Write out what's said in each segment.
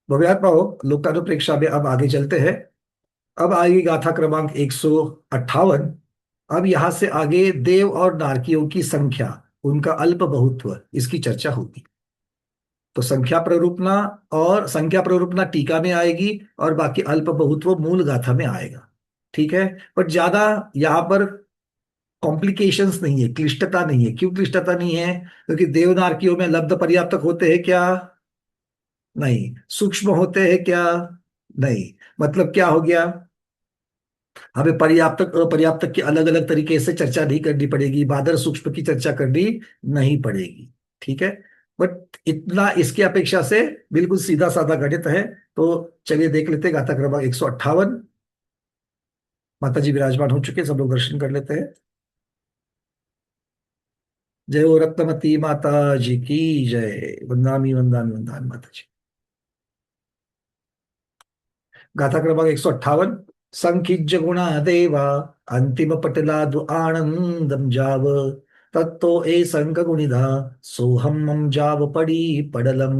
भव्यात्माओं, लोकानुप्रेक्षा में अब आगे चलते हैं। अब आएगी गाथा क्रमांक 158। अब यहां से आगे देव और नारकियों की संख्या, उनका अल्प बहुत्व, इसकी चर्चा होगी। तो संख्या प्ररूपना टीका में आएगी, और बाकी अल्प बहुत्व मूल गाथा में आएगा। ठीक है। बट ज्यादा यहाँ पर कॉम्प्लिकेशंस नहीं है, क्लिष्टता नहीं है। क्यों क्लिष्टता नहीं है? क्योंकि देवनारकियों में लब्ध पर्याप्तक होते हैं क्या? नहीं। सूक्ष्म होते हैं क्या? नहीं। मतलब क्या हो गया? हमें पर्याप्तक अपर्याप्तक की अलग अलग तरीके से चर्चा नहीं करनी पड़ेगी, बादर सूक्ष्म की चर्चा करनी नहीं पड़ेगी। ठीक है। बट इतना इसकी अपेक्षा से बिल्कुल सीधा साधा गणित है। तो चलिए देख लेते हैं गाथा क्रमांक 158। माता जी विराजमान हो चुके हैं, सब लोग दर्शन कर लेते हैं। जय हो रत्नमती माता जी की जय। वंदामी वंदामी वंदामी माता जी। गाथा क्रमांक 158। संखिज्ज गुणा देवा अंतिम पटलादु आनंदम जाव तत्तो ए संक गुणिधा सोहम मम जाव पड़ी पडलम।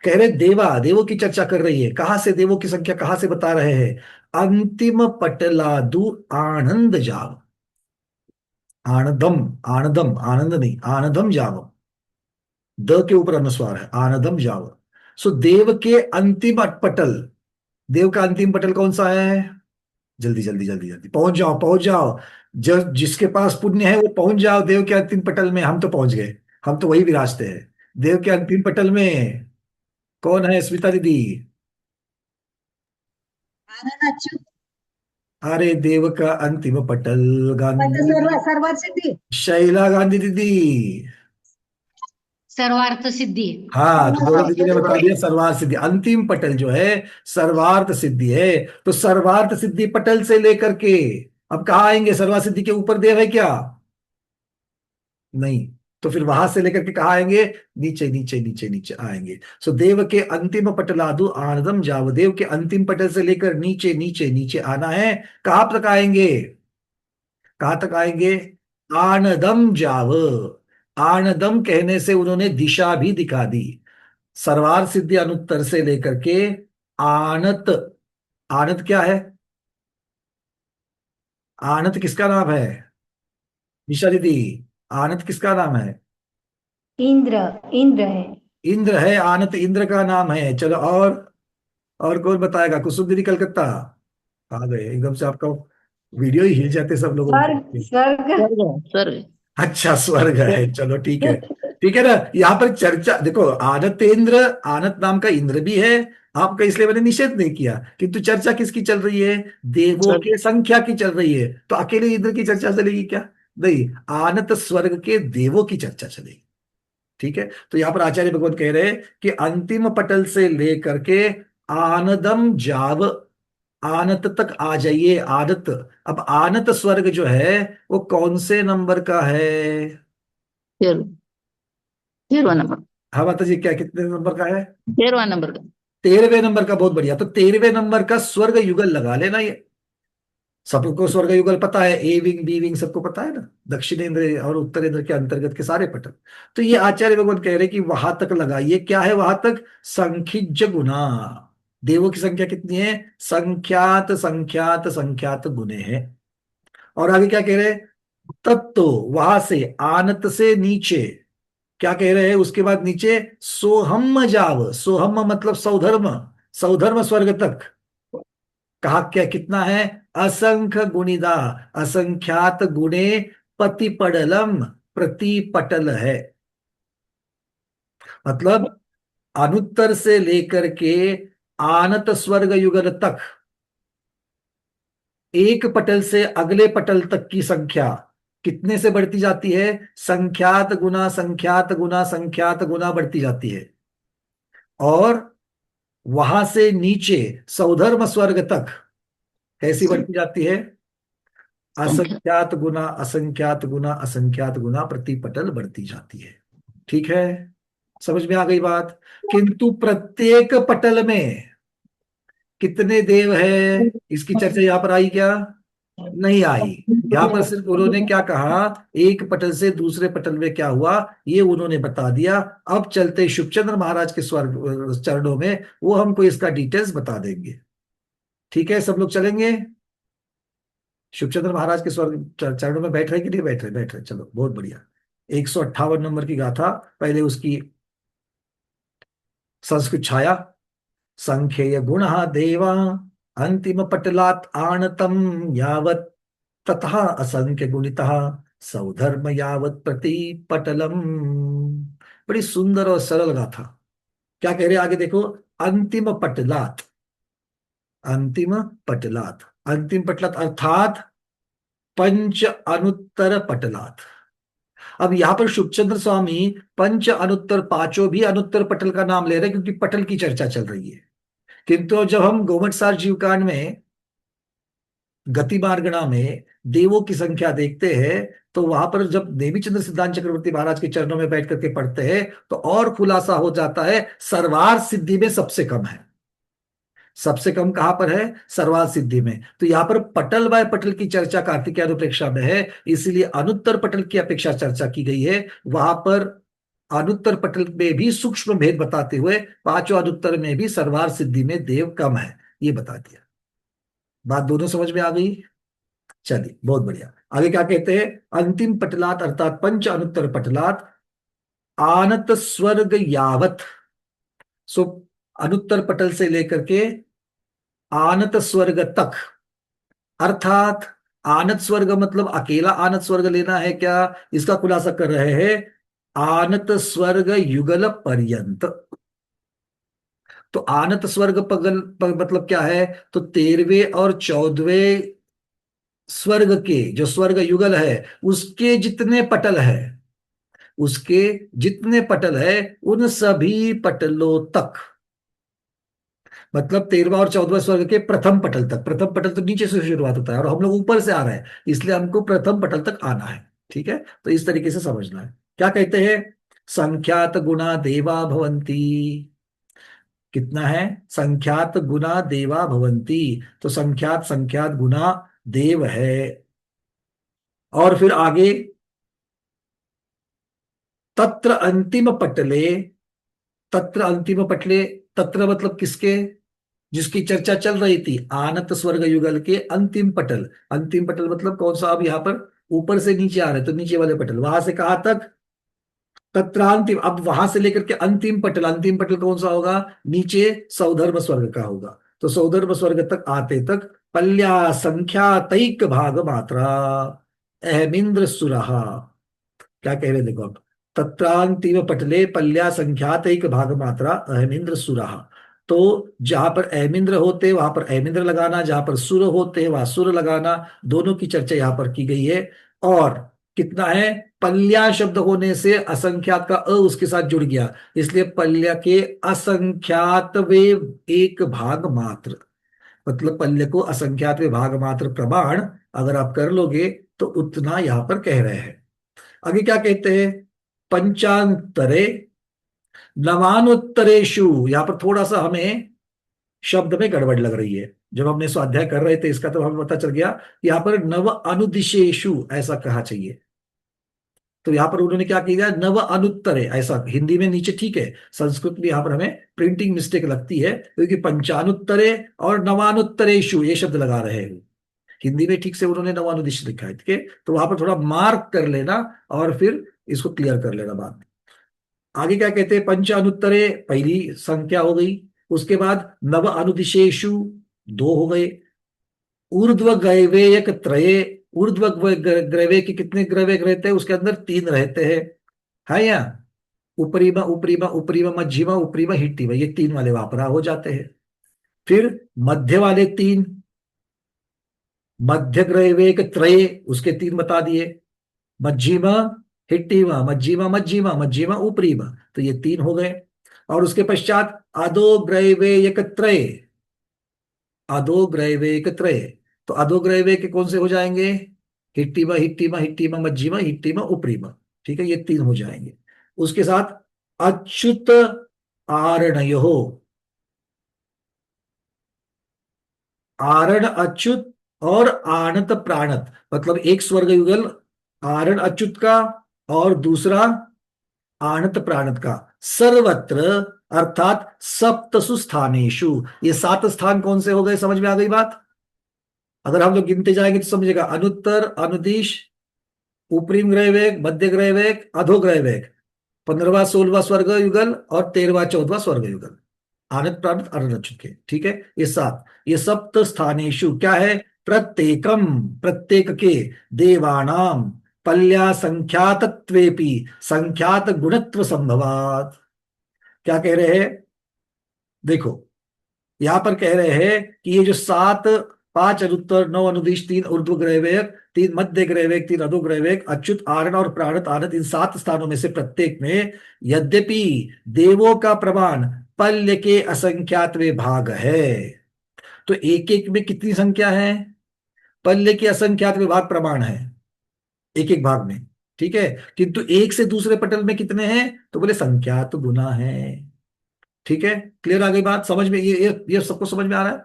कह रहे देवा, देवों की चर्चा कर रही है। कहां से देवों की संख्या कहां से बता रहे हैं? अंतिम पटलादु आनंद जाव। आनंदम, आनंदम, आनंद नहीं, आनंदम जाव। द के ऊपर अनुस्वार है, आनंदम जाव। सो देव के अंतिम पटल, देव का अंतिम पटल कौन सा है? जल्दी जल्दी जल्दी जल्दी पहुंच जाओ, पहुंच जाओ। जिसके पास पुण्य है वो पहुंच जाओ देव के अंतिम पटल में। हम तो पहुंच गए, हम तो वही विराजते हैं देव के अंतिम पटल में। कौन है स्मिता दीदी? आनंद अच्युत अरे देव का अंतिम पटल, सर्व गांधी, सर्वात सिद्धी। शैला गांधी दीदी। सर्वार्थ सिद्धी। हाँ, तो दोनों दीदी ने बता सर्वात दिया सर्वार्थ सिद्धि अंतिम पटल जो है सर्वार्थ सिद्धि है। तो सर्वार्थ सिद्धि पटल से लेकर के अब कहाँ आएंगे? सर्वार्थ सिद्धि के ऊपर देव है क्या? नहीं। तो फिर वहां से लेकर के कहा आएंगे? नीचे नीचे नीचे नीचे आएंगे। सो देव के अंतिम पटलादु आनंदम जाव, देव के अंतिम पटल से लेकर नीचे नीचे नीचे आना है। कहां तक आएंगे? कहां तक आएंगे? आनंदम जाव। आनंदम कहने से उन्होंने दिशा भी दिखा दी। सर्वार सिद्धि अनुत्तर से लेकर के आनत, आनत क्या है? आनत किसका नाम है? निशा दीदी, आनत किसका नाम है? इंद्र, इंद्र है। इंद्र है, आनत इंद्र का नाम है। चलो और कौन बताएगा? कुसुम दीदी कलकत्ता आ गए एकदम से। आपका वीडियो ही हिल जाते सब लोगों स्वर्ग, के। स्वर्ग। स्वर्ग है, स्वर्ग। अच्छा, स्वर्ग है। चलो ठीक है। ठीक है ना। यहाँ पर चर्चा देखो, आनत इंद्र, आनत नाम का इंद्र भी है आपका, इसलिए मैंने निषेध नहीं किया। किंतु चर्चा किसकी चल रही है? देवों स्वर्ग। के संख्या की चल रही है। तो अकेले इंद्र की चर्चा चलेगी क्या? नहीं। आनत स्वर्ग के देवों की चर्चा चलेगी। ठीक है। तो यहां पर आचार्य भगवत कह रहे हैं कि अंतिम पटल से लेकर के आनदम जाव, आनत तक आ जाइए। आनत, अब आनत स्वर्ग जो है वो कौन से नंबर का है? 13वां नंबर। हाँ माता जी, क्या कितने नंबर का है? 13वां नंबर का। 13वें नंबर का। बहुत बढ़िया। तो 13वें नंबर का स्वर्ग युगल लगा लेना ये। सबको स्वर्ग युगल पता है, ए विंग बी विंग सबको पता है ना, दक्षिणेंद्र और उत्तरेंद्र के अंतर्गत के सारे पटल। तो ये आचार्य भगवान कह रहे हैं कि वहां तक लगाइए। क्या है वहां तक? संखिज्ज गुना। देवों की संख्या कितनी है? संख्यात संख्यात संख्यात गुने हैं। और आगे क्या कह रहे हैं? तत्तो, वहां से आनत से नीचे क्या कह रहे हैं? उसके बाद नीचे सोहम जाव। सोहम मतलब सौधर्म, सौधर्म स्वर्ग तक। कहा क्या कितना है? असंख्य गुणिदा, असंख्यात गुणे पतिपडलम, प्रतिपटल है। मतलब अनुत्तर से लेकर के आनत स्वर्ग युगल तक, एक पटल से अगले पटल तक की संख्या कितने से बढ़ती जाती है? संख्यात गुना संख्यात गुना संख्यात गुना बढ़ती जाती है। और वहां से नीचे सौधर्म स्वर्ग तक कैसी बढ़ती जाती है? संख्या। असंख्यात गुना असंख्यात गुना असंख्यात गुना प्रतिपटल बढ़ती जाती है। ठीक है। समझ में आ गई बात? किंतु प्रत्येक पटल में कितने देव है, इसकी चर्चा यहां पर आई क्या? नहीं आई। यहाँ पर सिर्फ उन्होंने क्या कहा, एक पटल से दूसरे पटल में क्या हुआ ये उन्होंने बता दिया। अब चलते शुभचंद्र महाराज के स्वर्ग चरणों में, वो हमको इसका डिटेल्स बता देंगे। ठीक है, सब लोग चलेंगे। शुभचंद्र महाराज के स्वर्ग चरणों में बैठ रहे कि नहीं बैठ रहे? बैठ रहे, चलो बहुत बढ़िया। 158 नंबर की गाथा, पहले उसकी संस्कृत छाया। संख्येय गुण देवा अंतिम पटलात् आणतम यावत् तथा असंख्य गुणितः सौधर्म यावत् प्रति पटलम। बड़ी सुंदर और सरल गाथा। क्या कह रहे हैं आगे देखो। अंतिम पटलात्, अंतिम पटलात्, अंतिम पटलात् अर्थात पंच अनुत्तर पटलात्। अब यहाँ पर शुभचंद्र स्वामी पंच अनुत्तर, पांचों भी अनुत्तर पटल का नाम ले रहे हैं क्योंकि पटल की चर्चा चल रही है। किंतु जब हम गोमटसार जीवकांड में गति मार्गणा में देवों की संख्या देखते हैं, तो वहां पर जब देवीचंद्र सिद्धांत चक्रवर्ती महाराज के चरणों में बैठ करके पढ़ते हैं तो और खुलासा हो जाता है, सर्वार्थ सिद्धि में सबसे कम है। सबसे कम कहां पर है? सर्वार्थ सिद्धि में। तो यहां पर पटल बाय पटल की चर्चा कार्तिकेय अनुप्रेक्षा में है, इसलिए अनुत्तर पटल की अपेक्षा चर्चा की गई है। वहां पर अनुत्तर पटल में भी सूक्ष्म भेद बताते हुए पांचों अनुत्तर में भी सर्वार्थ सिद्धि में देव कम है, ये बता दिया। बात दोनों समझ में आ गई? चलिए बहुत बढ़िया। आगे क्या कहते हैं। अंतिम पटलात अर्थात पंच अनुत्तर पटलात आनत स्वर्ग यावत। सो अनुत्तर पटल से लेकर के आनत स्वर्ग तक, अर्थात आनत स्वर्ग मतलब अकेला आनत स्वर्ग लेना है क्या? इसका खुलासा कर रहे हैं। आनत स्वर्ग युगल पर्यंत। तो आनत स्वर्ग पगल मतलब क्या है? तो 13वें और 14वें स्वर्ग के जो स्वर्ग युगल है उसके जितने पटल है, उसके जितने पटल है उन सभी पटलों तक, मतलब 13वां और 14वां स्वर्ग के प्रथम पटल तक। प्रथम पटल तो नीचे से शुरुआत होता है और हम लोग ऊपर से आ रहे हैं, इसलिए हमको प्रथम पटल तक आना है। ठीक है, तो इस तरीके से समझना है। क्या कहते हैं। संख्यात गुणा देवा भवंती। कितना है? संख्यात गुणा देवा भवंती। तो संख्यात संख्यात गुणा देव है। और फिर आगे तत्र अंतिम पटले। तत्र अंतिम पटले, तत्र मतलब किसके? जिसकी चर्चा चल रही थी, आनत स्वर्ग युगल के अंतिम पटल। अंतिम पटल मतलब कौन सा? अब यहां पर ऊपर से नीचे आ रहे तो नीचे वाले पटल, वहां से कहा तक तत्रांतिम। अब वहां से लेकर के अंतिम पटल, अंतिम पटल कौन सा होगा? नीचे सौधर्म स्वर्ग का होगा। तो सौधर्म स्वर्ग तक आते तक पल्या संख्या तैक भाग मात्रा अहमिंद्र सुरहा। क्या कह रहे हैं देखो आप। तत्रांतिम पटले पल्या संख्यात एक भाग मात्रा अहमिंद्र सुरहा। तो जहां पर अहमिंद्र होते वहां पर अहमिंद्र लगाना, जहां पर सुर होते वहां सुर लगाना, दोनों की चर्चा यहां पर की गई है। और कितना है? पल्या शब्द होने से असंख्यात का अ उसके साथ जुड़ गया, इसलिए पल्या के असंख्यात वे एक भाग मात्र, मतलब पल्य को असंख्यात वे भाग मात्र प्रमाण अगर आप कर लोगे तो उतना यहां पर कह रहे हैं। आगे क्या कहते हैं। पंचांतरे नवानुत्तरेशु। यहां पर थोड़ा सा हमें शब्द में गड़बड़ लग रही है। जब हमने स्वाध्याय कर रहे थे इसका तो हमें पता चल गया यहां पर नव अनुदिशेशु ऐसा कहा चाहिए। तो यहां पर उन्होंने क्या किया, नव अनुत्तरे ऐसा हिंदी में नीचे ठीक है, संस्कृत में यहां पर हमें प्रिंटिंग मिस्टेक लगती है क्योंकि पंचानुत्तरे और नवानुत्तरेशु ये शब्द लगा रहे हैं। हिंदी में ठीक से उन्होंने नवानुदिश लिखा है। ठीक है, तो वहां पर थोड़ा मार्क कर लेना और फिर इसको क्लियर कर लेना बाद में। आगे क्या कहते हैं। पंच अनुत्तरे पहली संख्या हो गई। उसके बाद नव अनुदिशेषु दो हो गए। ऊर्ध्व ग्रैवेयक त्रये। ऊर्ध्व ग्रैवे के कितने ग्रैवे रहते हैं? उसके अंदर तीन रहते हैं, है या? उपरीमा उपरीमा उपरीमा मध्यमा उपरीमा हिट्टीमा, ये तीन वाले वहां पर हो जाते हैं। फिर मध्य वाले तीन, मध्य ग्रैवेक त्रये उसके तीन बता दिए। मज्जिमा हिट्टीमा मज्जिमा मज्जिमा मज्जिमा उपरीमा, तो ये तीन हो गए। और उसके पश्चात अधो ग्रैवेयक त्रय। अधो ग्रैवेयक त्रय, तो अधो ग्रैवे के कौन से हो जाएंगे? हिट्टीमा हिट्टीमा हिट्टीमा मज्जिमा हिट्टीमा उपरीमा। ठीक है, ये तीन हो जाएंगे। उसके साथ अच्युत आरणयो। आरण अच्युत और आणत प्राणत, मतलब एक स्वर्ग युगल आरण अच्युत का और दूसरा आणत प्राणत का, सर्वत्र अर्थात सप्तसु स्थानेषु। ये 7 स्थान कौन से हो गए, समझ में आ गई बात? अगर हम लोग गिनते जाएंगे तो समझेगा, अनुत्तर, अनुदिश, ऊपरी ग्रह वेग, मध्य ग्रह वेग, अधोग्रह वेग, 15वां 16वां स्वर्ग युगल और 13वां 14वां स्वर्ग युगल, आनंद प्राप्त अरुणच्युत के। ठीक है, ये 7, ये सप्त स्थानेषु क्या है, प्रत्येकम, प्रत्येक के, देवानाम पल्या संख्यातत्वेपि संख्यात गुणत्व संभवात। क्या कह रहे हैं, देखो यहां पर कह रहे हैं कि ये जो 7, 5 अनुत्तर, 9 अनुदिश, 3 ऊर्ध्व ग्रहवेग, 3 मध्य ग्रहवेग, 3 अधो ग्रहवेग, अच्युत, आरण और प्राणत आनंद, इन 7 स्थानों में से प्रत्येक में यद्यपि देवों का प्रमाण पल्य के असंख्यातवे भाग है, तो एक एक में कितनी संख्या है, पल्य के असंख्यात विभाग प्रमाण है एक एक भाग में। ठीक है, किंतु एक से दूसरे पटल में कितने हैं, तो बोले संख्यात गुना है। ठीक है, क्लियर आ गई बात, समझ में? ये सबको समझ में आ रहा है?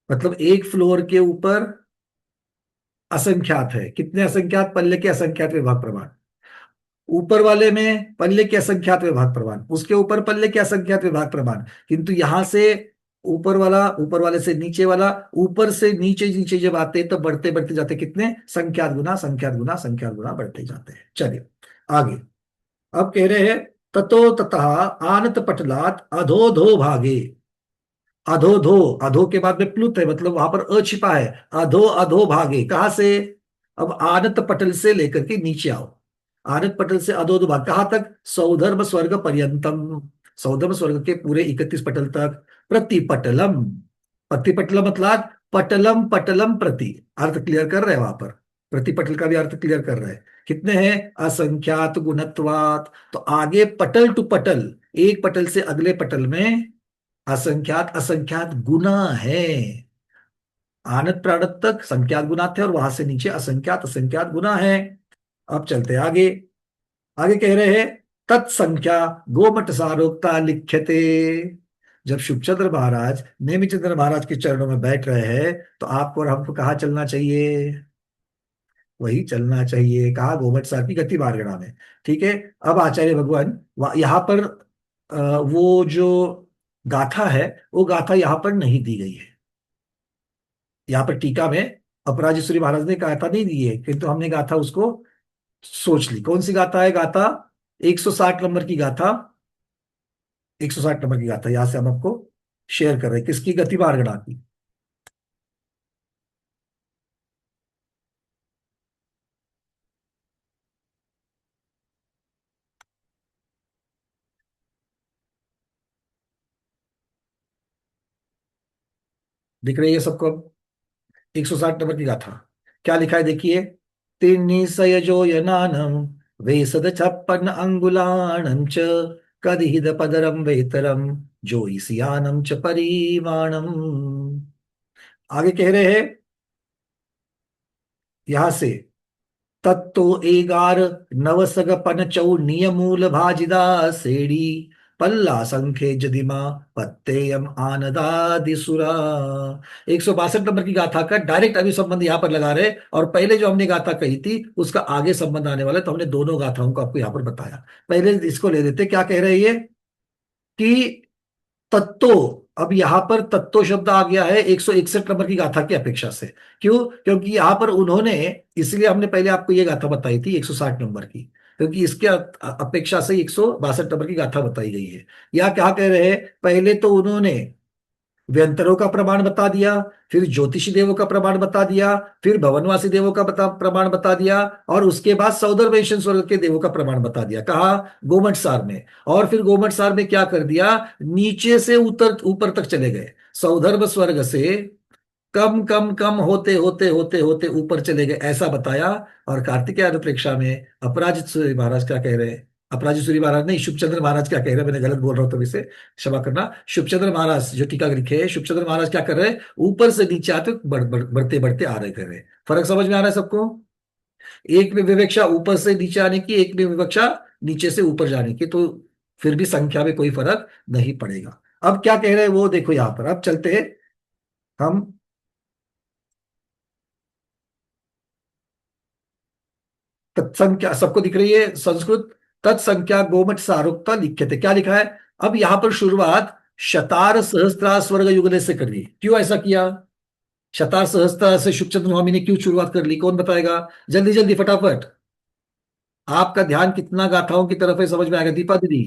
मतलब एक फ्लोर के ऊपर असंख्यात है, कितने असंख्यात, पल्ले के असंख्यात विभाग प्रमाण, ऊपर वाले में पल्ले के असंख्यात विभाग प्रमाण, उसके ऊपर पल्ले के असंख्यात विभाग प्रमाण, किंतु यहां से ऊपर वाला, ऊपर वाले से नीचे वाला, ऊपर से नीचे नीचे जब आते हैं तो बढ़ते बढ़ते जाते कितने, संख्यात गुना संख्यात गुना संख्यात गुना बढ़ते जाते हैं। चलिए आगे, अब कह रहे हैं ततो ततः आनत पटलात अधो धो भागे, अधो धो, अधो के बाद में प्लुत है, मतलब वहां पर अ छिपा है, अधो अधो भागे, कहां से, अब आनत पटल से लेकर के नीचे आओ, आनत पटल से अधो अधो भाग कहां तक, सौधर्म स्वर्ग पर्यंतम, सौधर्म स्वर्ग के पूरे 31 पटल तक, प्रतिपटलम, प्रतिपटलम मतलब पटलम, पटलम प्रति, अर्थ क्लियर कर रहे हैं वहां पर, प्रतिपटल का भी अर्थ क्लियर कर रहे हैं, कितने हैं, असंख्यात गुणत्वात, तो आगे पटल टू पटल, एक पटल से अगले पटल में असंख्यात असंख्यात गुना है, आनत प्राणत तक संख्यात गुना थे और वहां से नीचे असंख्यात असंख्यात गुना है। अब चलते हैं आगे, आगे कह रहे हैं तत्संख्या गोमट सारोक्ता लिख्यते। जब शुभचंद्र महाराज नेमिचंद्र महाराज के चरणों में बैठ रहे हैं तो आपको और हमको कहाँ चलना चाहिए, वही चलना चाहिए, कहा गोमट सार की गति मार्गणा में। ठीक है, अब आचार्य भगवान यहाँ पर वो जो गाथा है, वो गाथा यहाँ पर नहीं दी गई है, यहाँ पर टीका में अपराजेश्वरी महाराज ने गाथा नहीं दी है, किंतु हमने गाथा उसको सोच ली। कौन सी गाथा है, गाथा 160 नंबर की गाथा, 160 नंबर की गाथा यहां से हम आपको शेयर कर रहे हैं, किसकी, गति मार्गणा की। दिख रही है सबको अब? 160 नंबर की गाथा, क्या लिखा है देखिए, तिन्निसयजो यनानम वेसद छप्पन अंगुलाणम च कदिहिद पदरम वेतरम जोईसियानम च परिमाणम। आगे कह रहे हैं यहां से, तत्तो एगार नवसग पनचौ नियमूल भाजिदा सेड़ी पल्ला संख्ये जदिमा पत्तेयम आनदादिसुरा। 162 नंबर की गाथा का डायरेक्ट अभी संबंध यहां पर लगा रहे, और पहले जो हमने गाथा कही थी उसका आगे संबंध आने वाला है, तो हमने दोनों गाथाओं को आपको यहां पर बताया। पहले इसको ले लेते, क्या कह रहे हैं ये, कि तत्तो, अब यहां पर तत्तो शब्द आ गया है 161 नंबर की गाथा की अपेक्षा से। क्यों, क्योंकि यहां पर उन्होंने, इसलिए हमने पहले आपको ये गाथा बताई थी 160 नंबर की, क्योंकि इसके अपेक्षा से 162 नंबर की गाथा बताई गई है। या क्या कह रहे हैं, पहले तो उन्होंने व्यंतरों का प्रमाण बता दिया, फिर ज्योतिषी देवों का प्रमाण बता दिया, फिर भवनवासी देवों का प्रमाण बता दिया, और उसके बाद सौदर्भेशन स्वर्ग के देवों का प्रमाण बता दिया, कहा गोमट सार में। और फिर गोमट सार में क्या कर दिया, नीचे से उतर ऊपर तक चले गए, सौधर्भ स्वर्ग से कम कम कम होते होते होते होते ऊपर चले गए, ऐसा बताया। और कार्तिकेय अनुप्रेक्षा में अपराजित सूर्य महाराज क्या कह रहे हैं, अपराजित सूर्य महाराज नहीं, शुभचंद्र महाराज क्या कह रहे हैं, मैंने गलत बोल रहा हूं तो इसे क्षमा करना। शुभचंद्र महाराज जो टीका लिखे हैं, शुभचंद्र महाराज क्या कर रहे हैं, ऊपर से नीचे आते बढ़ते बढ़ते आ रहे कर रहे हैं। फर्क समझ में आ रहा है सबको? एक में विवक्षा ऊपर से नीचे आने की, एक में विवक्षा नीचे से ऊपर जाने की, तो फिर भी संख्या में कोई फर्क नहीं पड़ेगा। अब क्या कह रहे हैं वो देखो यहां पर, अब चलते हैं हम तत्संख्या सबको दिख रही है संस्कृत। तत्संख्या गोमठ सारोक्ता लिख्यते, क्या लिखा है? अब यहां पर शुरुआत शतार सहस्त्रार स्वर्ग युगले से कर दी। क्यों ऐसा किया? शतार सहस्त्रार से शुभचंद्र स्वामी ने क्यों शुरुआत कर ली? कौन बताएगा? जल्दी जल्दी फटाफट। आपका ध्यान कितना गाथाओं की तरफ है समझ में आएगा, दीपा दीदी।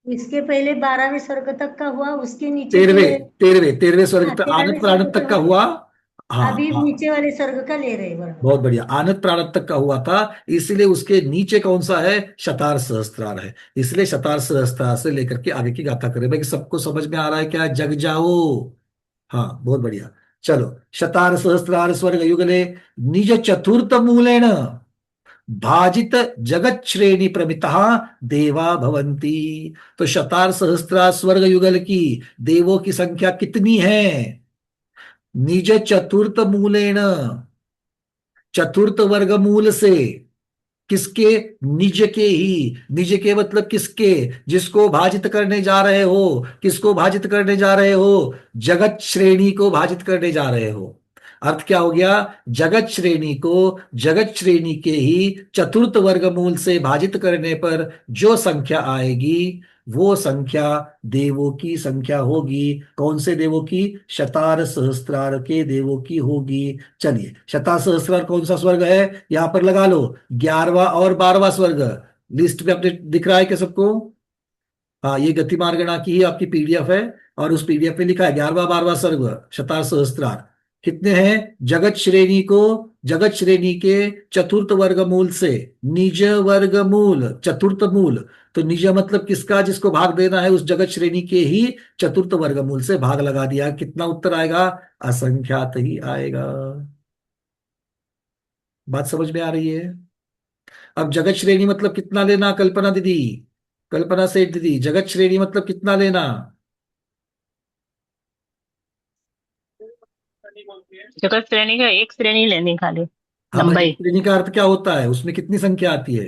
इसके पहले 12वें स्वर्ग तक का हुआ, उसके नीचे के। तेरहवें तेरहवें स्वर्ग हाँ, तक, 13वें आनंद स्वर्ग प्राणत तक तक का हुआ। हुआ। हाँ अभी हाँ, नीचे वाले स्वर्ग का ले रहे वर्ण। बहुत बढ़िया, आनंद प्राणत तक का हुआ था। इसलिए उसके नीचे कौन सा है? शतार सहस्त्रार है। इसलिए शतार सहस्त्रार से लेकर के आगे की गाथा करें भाई। सबको समझ में आ रहा है क्या? जग जाओ। हाँ बहुत बढ़िया। चलो, शतार सहस्त्रार स्वर्ग युगले निज चतुर्थ मूलेण भाजित जगत श्रेणी प्रमिता देवा भवंती। तो शतार सहस्त्रार स्वर्ग युगल की देवों की संख्या कितनी है? निज चतुर्थ मूलेण, चतुर्थ वर्गमूल से। किसके? निज के ही। निज के मतलब किसके? जिसको भाजित करने जा रहे हो। किसको भाजित करने जा रहे हो? जगत श्रेणी को भाजित करने जा रहे हो। अर्थ क्या हो गया? जगत श्रेणी को जगत श्रेणी के ही चतुर्थ वर्गमूल से भाजित करने पर जो संख्या आएगी वो संख्या देवों की संख्या होगी। कौन से देवों की? शतार सहस्त्रार के देवों की होगी। चलिए, शतार सहस्त्रार कौन सा स्वर्ग है? यहां पर लगा लो, 11वां और 12वां स्वर्ग। लिस्ट में अपने दिख रहा है क्या सबको? हाँ, ये गति मार्गणा की ही आपकी पीडीएफ है। और उस पीडीएफ में लिखा है 11वां 12वां स्वर्ग शतार सहस्त्रार कितने हैं? जगत श्रेणी को जगत श्रेणी के चतुर्थ वर्गमूल से, निज वर्गमूल चतुर्थ मूल। तो निज मतलब किसका? जिसको भाग देना है उस जगत श्रेणी के ही चतुर्थ वर्गमूल से भाग लगा दिया। कितना उत्तर आएगा? असंख्यात ही आएगा। बात समझ में आ रही है? अब जगत श्रेणी मतलब कितना लेना कल्पना दीदी? कल्पना सेठ दीदी, जगत श्रेणी मतलब कितना लेना? जगत श्रेणी का एक श्रेणी लेनी खाली। हाँ, मतलब एक लंबाई। श्रेणी का अर्थ क्या होता है? उसमें कितनी संख्या आती है?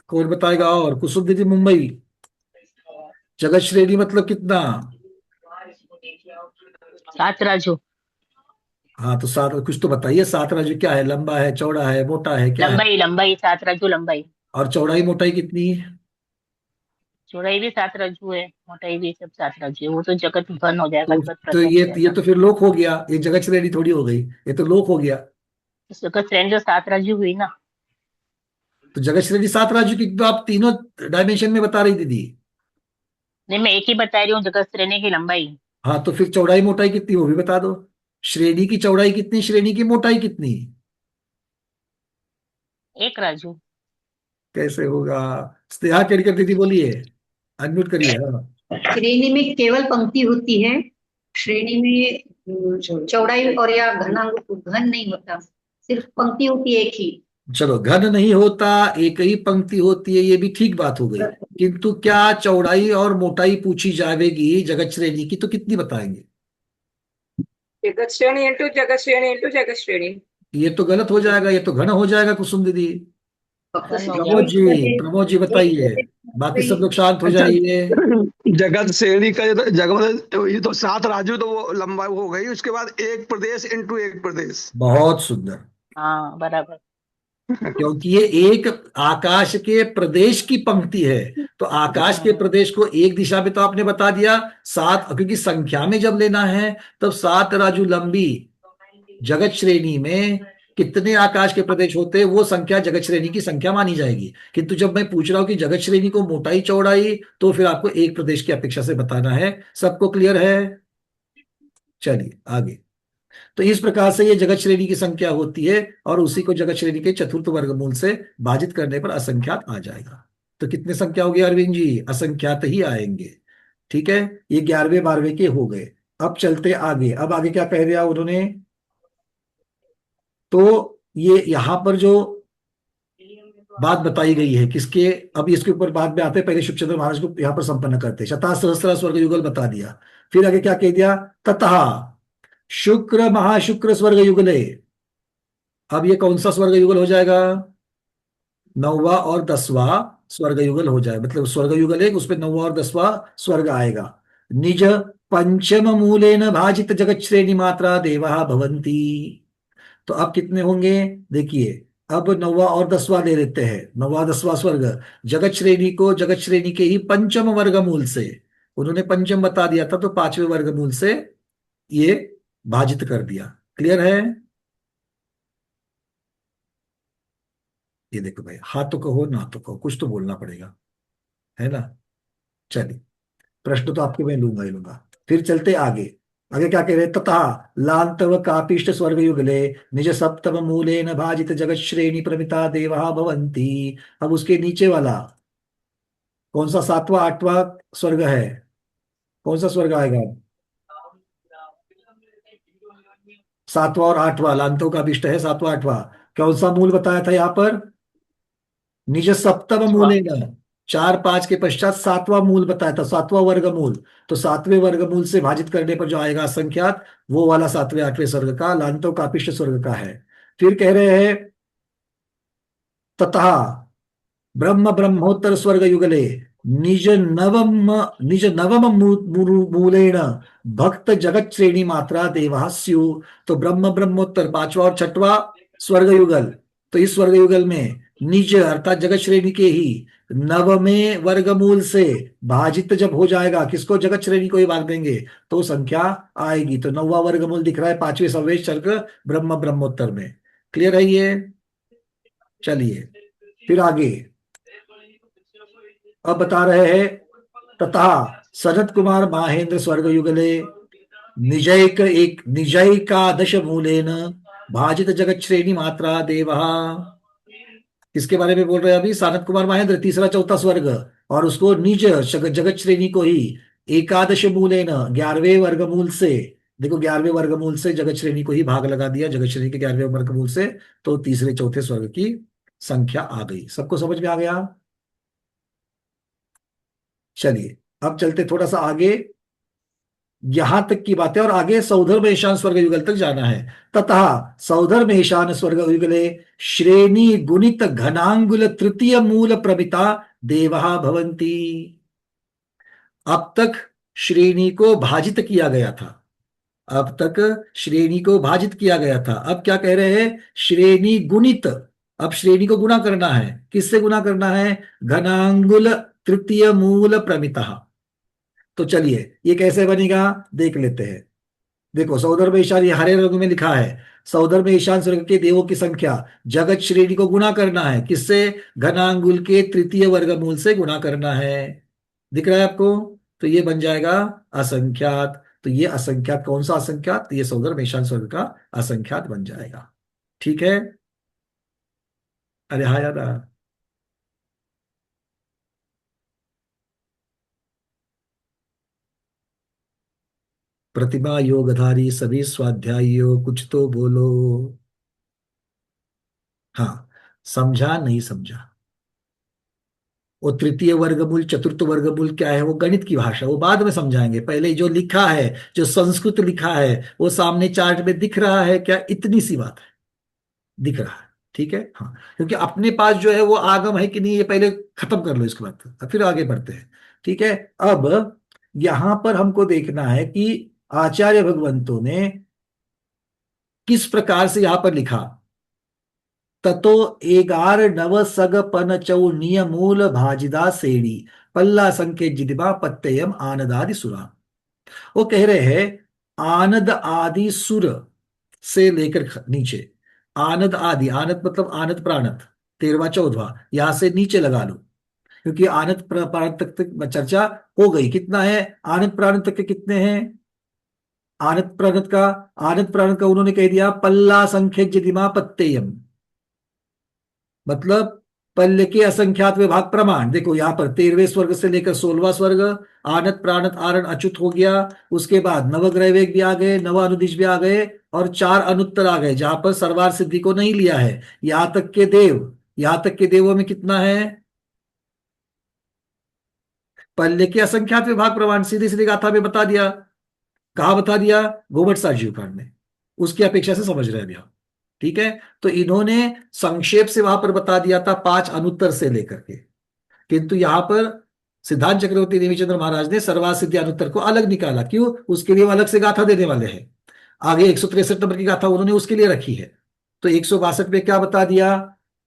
कौन बताएगा? और कुसुम दीदी मुंबई, जगत श्रेणी मतलब कितना? 7 राजू। हाँ तो सात, कुछ तो बताइए। सात राज्य क्या है? लंबा है, चौड़ा है, मोटा है, क्या है? लंबाई लंबाई 7 राजू लंबाई। और चौड़ाई मोटाई कितनी? चौड़ाई भी 7 राजू है, मोटाई भी सब 7 राजू है। वो तो जगत घन हो जाएगा, जगत तो प्रसन्न हो ये जाएगा। तो फिर लोक हो गया, ये जगत श्रेणी थोड़ी हो गई। ये तो लोक हो गया। तो जगत श्रेणी जो 7 राजू हुई ना। तो जगत श्रेणी सात राज्य की तो आप तीनों डायमेंशन में बता रही दीदी। नहीं, मैं एक ही बता रही हूँ, जगत श्रेणी की लंबाई। हाँ तो फिर चौड़ाई मोटाई कितनी वो भी बता दो। श्रेणी की चौड़ाई कितनी, श्रेणी की मोटाई कितनी? 1 राजू। कैसे होगा? स्नेहा केड़कर दीदी बोलिए, अनम्यूट करिए। हाँ, श्रेणी में केवल पंक्ति होती है। श्रेणी में चौड़ाई और या घन नहीं होता, सिर्फ पंक्ति होती है एक ही। चलो, घन नहीं होता, एक ही पंक्ति होती है, ये भी ठीक बात हो गई। किंतु क्या चौड़ाई और मोटाई पूछी जाएगी जगत श्रेणी की तो कितनी बताएंगे? जगत श्रेणी इंटू जगत श्रेणी इंटू जगत श्रेणी। ये तो गलत हो जाएगा, ये तो घन हो जाएगा कुसुम दीदी। तो घन हो प्रमोद जाएगा। जी, प्रमोद जी बताइए। बाकी सब लोग शांत हो अच्छा, जाइए। जगत श्रेणी का ये तो जगह मतलब ये तो 7 राजू तो वो लंबाई हो गई। उसके बाद एक प्रदेश इंटू एक प्रदेश। बहुत सुंदर। हाँ बराबर। क्योंकि ये एक आकाश के प्रदेश की पंक्ति है, तो आकाश के प्रदेश को एक दिशा में तो आपने बता दिया। सात, क्योंकि संख्या में जब लेना है तब 7 राजू लंबी जगत श्रेणी में कितने आकाश के प्रदेश होते हैं वो संख्या जगत श्रेणी की संख्या मानी जाएगी। किंतु जब मैं पूछ रहा हूं कि जगत श्रेणी को मोटाई चौड़ाई, तो फिर आपको एक प्रदेश की अपेक्षा से बताना है। सबको क्लियर है? चलिए आगे। तो इस प्रकार से ये जगत श्रेणी की संख्या होती है और उसी को जगत श्रेणी के चतुर्थ वर्गमूल से भाजित करने पर असंख्यात आ जाएगा। तो कितने संख्या हो गई अरविंद जी? असंख्यात ही आएंगे। ठीक है, ये 11वें 12वें के हो गए। अब चलते आगे। अब आगे क्या कह दिया उन्होंने? तो ये यहां पर जो बात बताई गई है किसके, अब इसके ऊपर बाद में आते हैं, पहले शिवचंद्र महाराज को यहां पर संपन्न करते। शता सहस्त्र स्वर्ग युगल बता दिया। फिर आगे क्या कह दिया? ततः शुक्र महाशुक्र स्वर्ग युगले। अब ये कौन सा स्वर्ग युगल हो जाएगा? 9वां और 10वां स्वर्ग युगल हो जाए। मतलब स्वर्ग युगल एक, उसपे 9वां और 10वां स्वर्ग आएगा। निज पंचम मूलेन भाजित जगत श्रेणी मात्रा देवा भवंती। तो अब कितने होंगे? देखिए, अब नौवा और दसवां ले लेते हैं। नौवा दसवां स्वर्ग जगत श्रेणी को जगत श्रेणी के ही पंचम वर्गमूल से, उन्होंने पंचम बता दिया था तो पांचवें वर्गमूल से ये भाजित कर दिया। क्लियर है? ये देखो भाई, हाँ तो कहो ना तो कहो, कुछ तो बोलना पड़ेगा, है ना। चलिए, प्रश्न तो आपके मैं लूंगा ही लूंगा। फिर चलते आगे। आगे क्या कह रहे हैं? तथा लांतव कापिष्ट स्वर्ग युगले निज सप्तम मूलेन भाजित जगत श्रेणी प्रमिता देवा भवंती। अब उसके नीचे वाला कौन सा सातवां आठवां स्वर्ग है? कौन सा स्वर्ग आएगा? सातवां और आठवां, लांतव का अभिष्ट है सातवां आठवां। कौन सा मूल बताया था यहाँ पर? निज सप्तम मूलेन, चार पांच के पश्चात सातवां मूल बताया था, सातवां वर्गमूल। तो सातवें वर्गमूल से भाजित करने पर जो आएगा असंख्यात, वो वाला सातवें आठवें स्वर्ग का, लांतव कापिष्ट स्वर्ग का है। फिर कह रहे हैं तथा ब्रह्म ब्रह्मोत्तर स्वर्ग युगले निज नवम मूलेण भक्त जगत श्रेणी मात्रा देवा स्यु। तो ब्रह्म ब्रह्मोत्तर पांचवा और छठवा स्वर्ग युगल, तो इस स्वर्ग युगल में निज अर्थात जगत श्रेणी के ही नवमें वर्गमूल से भाजित जब हो जाएगा, किसको? जगत श्रेणी को ही भाग देंगे तो संख्या आएगी। तो नौवा वर्गमूल दिख रहा है पांचवें सर्वेश सर्ग ब्रह्म ब्रह्मोत्तर में। क्लियर है ये? चलिए फिर आगे अब बता रहे हैं तथा सनत कुमार माहेंद्र स्वर्ग युगले निजैकादश मूलेन भाजित जगत श्रेणी मात्रा देवा। किसके बारे में बोल रहे हैं अभी? सनत कुमार माहेंद्र, तीसरा चौथा स्वर्ग, और उसको निज जगत श्रेणी को ही एकादश मूलेन, 11वें वर्गमूल से, देखो 11वें वर्गमूल से जगत श्रेणी को ही भाग लगा दिया, जगत श्रेणी के 11वें वर्गमूल से, तो तीसरे चौथे स्वर्ग की संख्या आ गई। सबको समझ में आ गया? चलिए अब चलते थोड़ा सा आगे, यहां तक की बात है, और आगे सौधर्म ईशान स्वर्ग युगल तक जाना है। तथा सौधर्म ईशान स्वर्ग युगले श्रेणी गुणित घनांगुल तृतीय मूल प्रमिता देवा भवंती। अब तक श्रेणी को भाजित किया गया था, अब तक श्रेणी को भाजित किया गया था। अब क्या कह रहे हैं? श्रेणी गुणित, अब श्रेणी को गुणा करना है। किससे गुणा करना है? घनांगुल तृतीय मूल प्रमिता। तो चलिए ये कैसे बनेगा देख लेते हैं। देखो सौधर्म ईशान, ये हरे रंग में लिखा है, सौधर्म ईशान स्वर्ग के देवों की संख्या जगत श्रेणी को गुणा करना है। किससे? घनांगुल के तृतीय वर्गमूल से गुणा करना है। दिख रहा है आपको? तो ये बन जाएगा असंख्यात। तो ये असंख्यात, कौन सा असंख्यात? ये सौधर्म ईशान स्वर्ग का असंख्यात बन जाएगा। ठीक है? अरे हाँ याद आ, प्रतिमा योगधारी सभी स्वाध्यायियों कुछ तो बोलो। हाँ, समझा नहीं समझा? वो तृतीय वर्गमूल चतुर्थ वर्गमूल क्या है, वो गणित की भाषा, वो बाद में समझाएंगे। पहले जो लिखा है, जो संस्कृत लिखा है, वो सामने चार्ट में दिख रहा है क्या? इतनी सी बात है, दिख रहा है। ठीक है? हाँ, क्योंकि अपने पास जो है वो आगम है कि नहीं, ये पहले खत्म कर लो इसके बाद फिर आगे बढ़ते हैं। ठीक है? अब यहां पर हमको देखना है कि आचार्य भगवंतों ने किस प्रकार से यहां पर लिखा। ततो एगार नव सग पन चौ नियमूल भाजिदा सेड़ी पल्ला संके जिदिबा पत्तयम आनदादि सुरा। वो कह रहे हैं आनद आदि सुर से लेकर नीचे, आनद आदि, आनद मतलब आनद प्राणत 13वां 14वां, यहां से नीचे लगा लो, क्योंकि आनंद प्राणत तक चर्चा हो गई। कितना है आनंद प्राणत तक के? कितने हैं आनंद प्राणत का? आनंद प्राणत का उन्होंने कह दिया पल्ला संख्य जिदिमा पत्तेयम, मतलब पल्ले के असंख्यात विभाग प्रमाण। देखो यहां पर 13वें स्वर्ग से लेकर 16वां स्वर्ग, आनत प्राणत आरण अच्युत हो गया, उसके बाद नवग्रह वेग भी आ गए, नव अनुदिश भी आ गए, और 4 अनुत्तर आ गए जहां पर सर्वार सिद्धि को नहीं लिया है। यहां तक के देव, यहां तक के देवों में कितना है? पल्ले के असंख्यात विभाग प्रमाण, सीधी सीधी गाथा में बता दिया। कहा बता दिया? गोबट साजीव कांड में। उसकी अपेक्षा से समझ रहे हैं अभी हम। ठीक है? तो इन्होंने संक्षेप से वहां पर बता दिया था 5 अनुत्तर से लेकर के, किंतु यहां पर सिद्धांत चक्रवर्ती देवीचंद्र महाराज ने सर्वार्थ सिद्धि अनुत्तर को अलग निकाला। क्यों? उसके लिए वो अलग से गाथा देने वाले हैं। आगे 163 नंबर की गाथा उन्होंने उसके लिए रखी है। तो 162 में क्या बता दिया?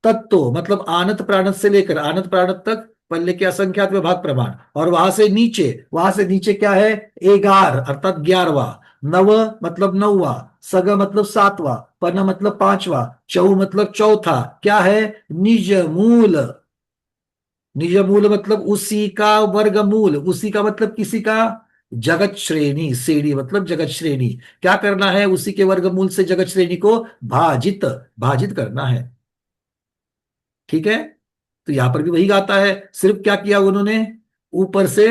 तत्तो मतलब आनत प्राणत से लेकर आनत प्राणत तक पल्ले के असंख्यात विभाग प्रमाण, और वहां से नीचे क्या है? एगार अर्थात 11वां, नव मतलब 9वां, सग मतलब 7वां, पन मतलब 5वां, चौ मतलब चौथा, क्या है? निज मूल। निज मूल मतलब उसी का वर्गमूल, उसी का मतलब किसी का, जगत श्रेणी, श्रेणी मतलब जगत श्रेणी। क्या करना है? उसी के वर्गमूल से जगत श्रेणी को भाजित भाजित करना है। ठीक है, तो यहां पर भी वही गाता है, सिर्फ क्या किया उन्होंने? ऊपर से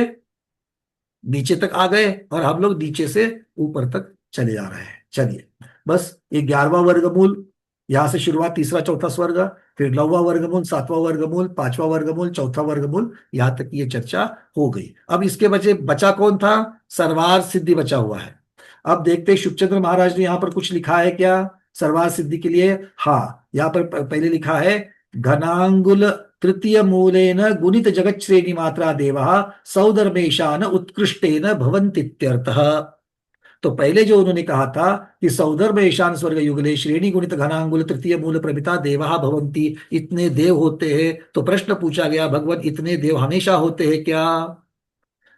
नीचे तक आ गए और हम लोग नीचे से ऊपर तक चले जा रहे हैं। चलिए, बस ये 11वां वर्गमूल, यहां से शुरुआत, तीसरा चौथा स्वर्ग, फिर 9वां वर्गमूल, 7वां वर्गमूल, 5वां वर्गमूल, चौथा वर्गमूल, यहां तक ये चर्चा हो गई। अब इसके बचा कौन था? सर्वार्थ सिद्धि बचा हुआ है। अब देखते हैं शुभचंद्र महाराज ने यहाँ पर कुछ लिखा है क्या सर्वार्थ सिद्धि के लिए? हाँ, यहाँ पर पहले लिखा है, घनांगुल तृतीय मूलेन गुणित जगत श्रेणी मात्रा देवः सौधर्मेशान उत्कृष्टेन भवन्तीत्यर्थः। तो पहले जो उन्होंने कहा था कि सौधर्म ईशान स्वर्ग युगले श्रेणी गुणित घनांगुल तृतीय मूल प्रमिता देवा भवंती, इतने देव होते हैं। तो प्रश्न पूछा गया, भगवान इतने देव हमेशा होते हैं क्या?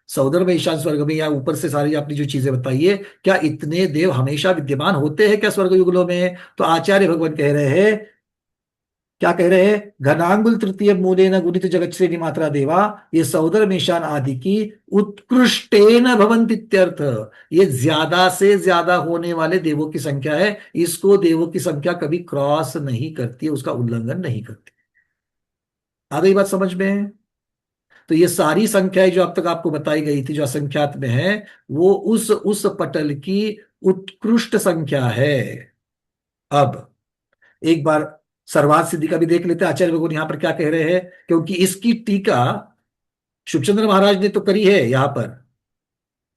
सौधर्म ईशान स्वर्ग में या ऊपर से सारी आपने जो चीजें बताई है, क्या इतने देव हमेशा विद्यमान होते हैं क्या स्वर्ग युगलों में? तो आचार्य भगवान कह रहे हैं, क्या कह रहे हैं? घनांगुल तृतीय मूले न गुणित जगत श्रेणी मात्रा देवा, ये सौदर मेशान आदि की उत्कृष्टेन भवंतीत्यर्थ, ये ज्यादा से ज्यादा होने वाले देवों की संख्या है। इसको देवों की संख्या कभी क्रॉस नहीं करती है, उसका उल्लंघन नहीं करती। आ गई बात समझ में? तो ये सारी संख्याएं जो अब तक आपको बताई गई थी, जो असंख्यात में है, वो उस पटल की उत्कृष्ट संख्या है। अब एक बार सर्वार्थ सिद्धि का भी देख लेते हैं, आचार्य भगवान यहां पर क्या कह रहे हैं, क्योंकि इसकी टीका शुभचंद्र महाराज ने तो करी है यहां पर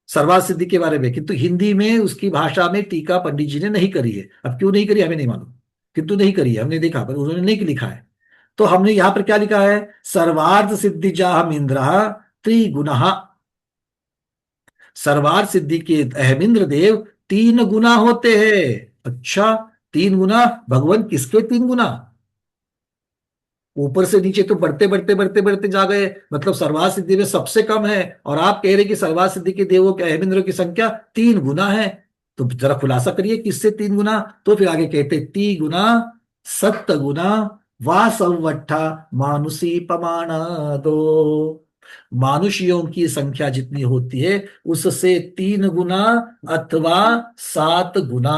सर्वार्थ सिद्धि के बारे में, किंतु हिंदी में उसकी भाषा में टीका पंडित जी ने नहीं करी है। अब क्यों नहीं करी हमें नहीं मालूम, किंतु नहीं करी है, हमने देखा पर उन्होंने नहीं लिखा है। तो हमने यहां पर क्या लिखा है? सर्वार्थ सिद्धि जाहम इंद्र त्रिगुण। सर्वार्थ सिद्धि के अहमिंद्र देव 3 गुना होते हैं। अच्छा, 3 गुना? भगवान किसके 3 गुना? ऊपर से नीचे तो बढ़ते बढ़ते बढ़ते बढ़ते जा गए, मतलब सर्वार्थ सिद्धि में सबसे कम है, और आप कह रहे कि सर्वार्थ सिद्धि के देवों के अहमिंद्रों की संख्या 3 गुना है। तो जरा खुलासा करिए किससे 3 गुना? तो फिर आगे कहते 3 गुना सत्त गुना वासवट्ठा मानुषी पमाण दो। मानुषियों की संख्या जितनी होती है उससे 3 गुना अथवा 7 गुना,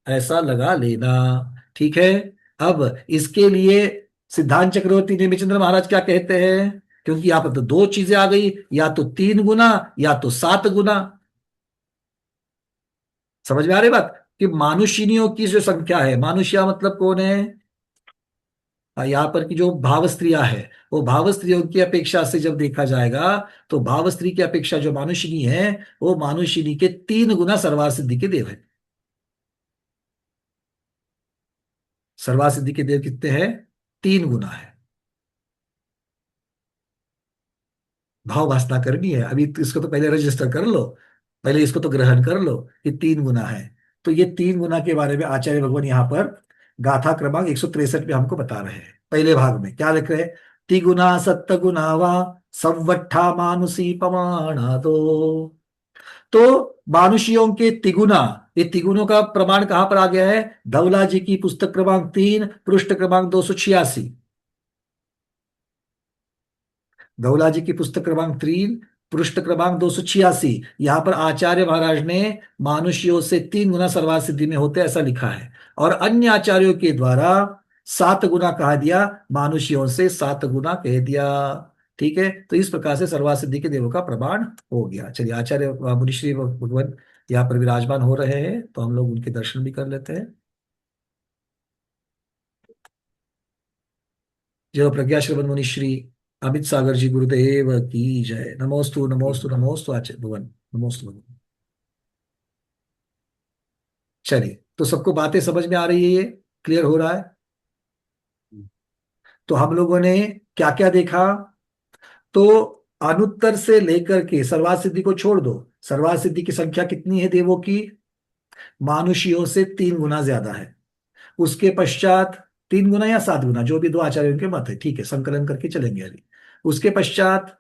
ऐसा लगा लेना। ठीक है, अब इसके लिए सिद्धांत चक्रवर्ती नेमिचंद्र महाराज क्या कहते हैं? क्योंकि यहां पर तो 2 चीजें आ गई, या तो 3 गुना या तो 7 गुना। समझ में आ रही बात? कि मानुषिनियों की जो संख्या है, मानुष्या मतलब कौन है? यहाँ पर की जो भाव स्त्रियां है, वो भाव स्त्रियों की अपेक्षा से जब देखा जाएगा, तो भाव स्त्री की अपेक्षा जो मानुषिनी है, वो मानुषिनी के 3 गुना सर्वार्थ सिद्धि के देव है। सर्वार्थ सिद्धि के देव कितने हैं? 3 गुना है। भाव वासना करनी है अभी तो, इसको तो पहले रजिस्टर कर लो, पहले इसको तो ग्रहण कर लो कि 3 गुना है। तो ये 3 गुना के बारे में आचार्य भगवान यहाँ पर गाथा क्रमांक 163 में हमको बता रहे हैं। पहले भाग में क्या लिख रहे हैं? तिगुना सत्त गुना वा संवट्ठा मानुषी पमाणा दो। तो मानुषियों के तिगुना, ये तिगुनों का प्रमाण कहां पर आ गया है? धवला जी की पुस्तक क्रमांक 3 पृष्ठ क्रमांक 286। गौला जी की पुस्तक क्रमांक 3 पृष्ठ क्रमांक 286, यहां पर आचार्य महाराज ने मानुषियों से 3 गुना सर्वार्थ सिद्धि में होते ऐसा लिखा है, और अन्य आचार्यों के द्वारा 7 गुना कहा दिया, मानुषियों से 7 गुना कह दिया। ठीक है, तो इस प्रकार से सर्वार्थ सिद्धि के देवों का प्रमाण हो गया। चलिए, आचार्य मुनिश्री भगवान यहाँ पर विराजमान हो रहे हैं, तो हम लोग उनके दर्शन भी कर लेते हैं। जय प्रज्ञा श्रवण मुनिश्री अमित सागर जी गुरुदेव की जय। नमोस्तु नमोस्तु नमोस्तु आचार्य भगवान, नमोस्तु भगवान। चलिए, तो सबको बातें समझ में आ रही है, ये क्लियर हो रहा है? तो हम लोगों ने क्या क्या देखा? तो अनुत्तर से लेकर के सर्वार्थ सिद्धि को छोड़ दो। सर्वार्थ सिद्धि की संख्या कितनी है देवों की? मानुषियों से 3 गुना ज्यादा है। उसके पश्चात 3 गुना या 7 गुना, जो भी दो आचार्यों के मत है, ठीक है, संकलन करके चलेंगे अभी। उसके पश्चात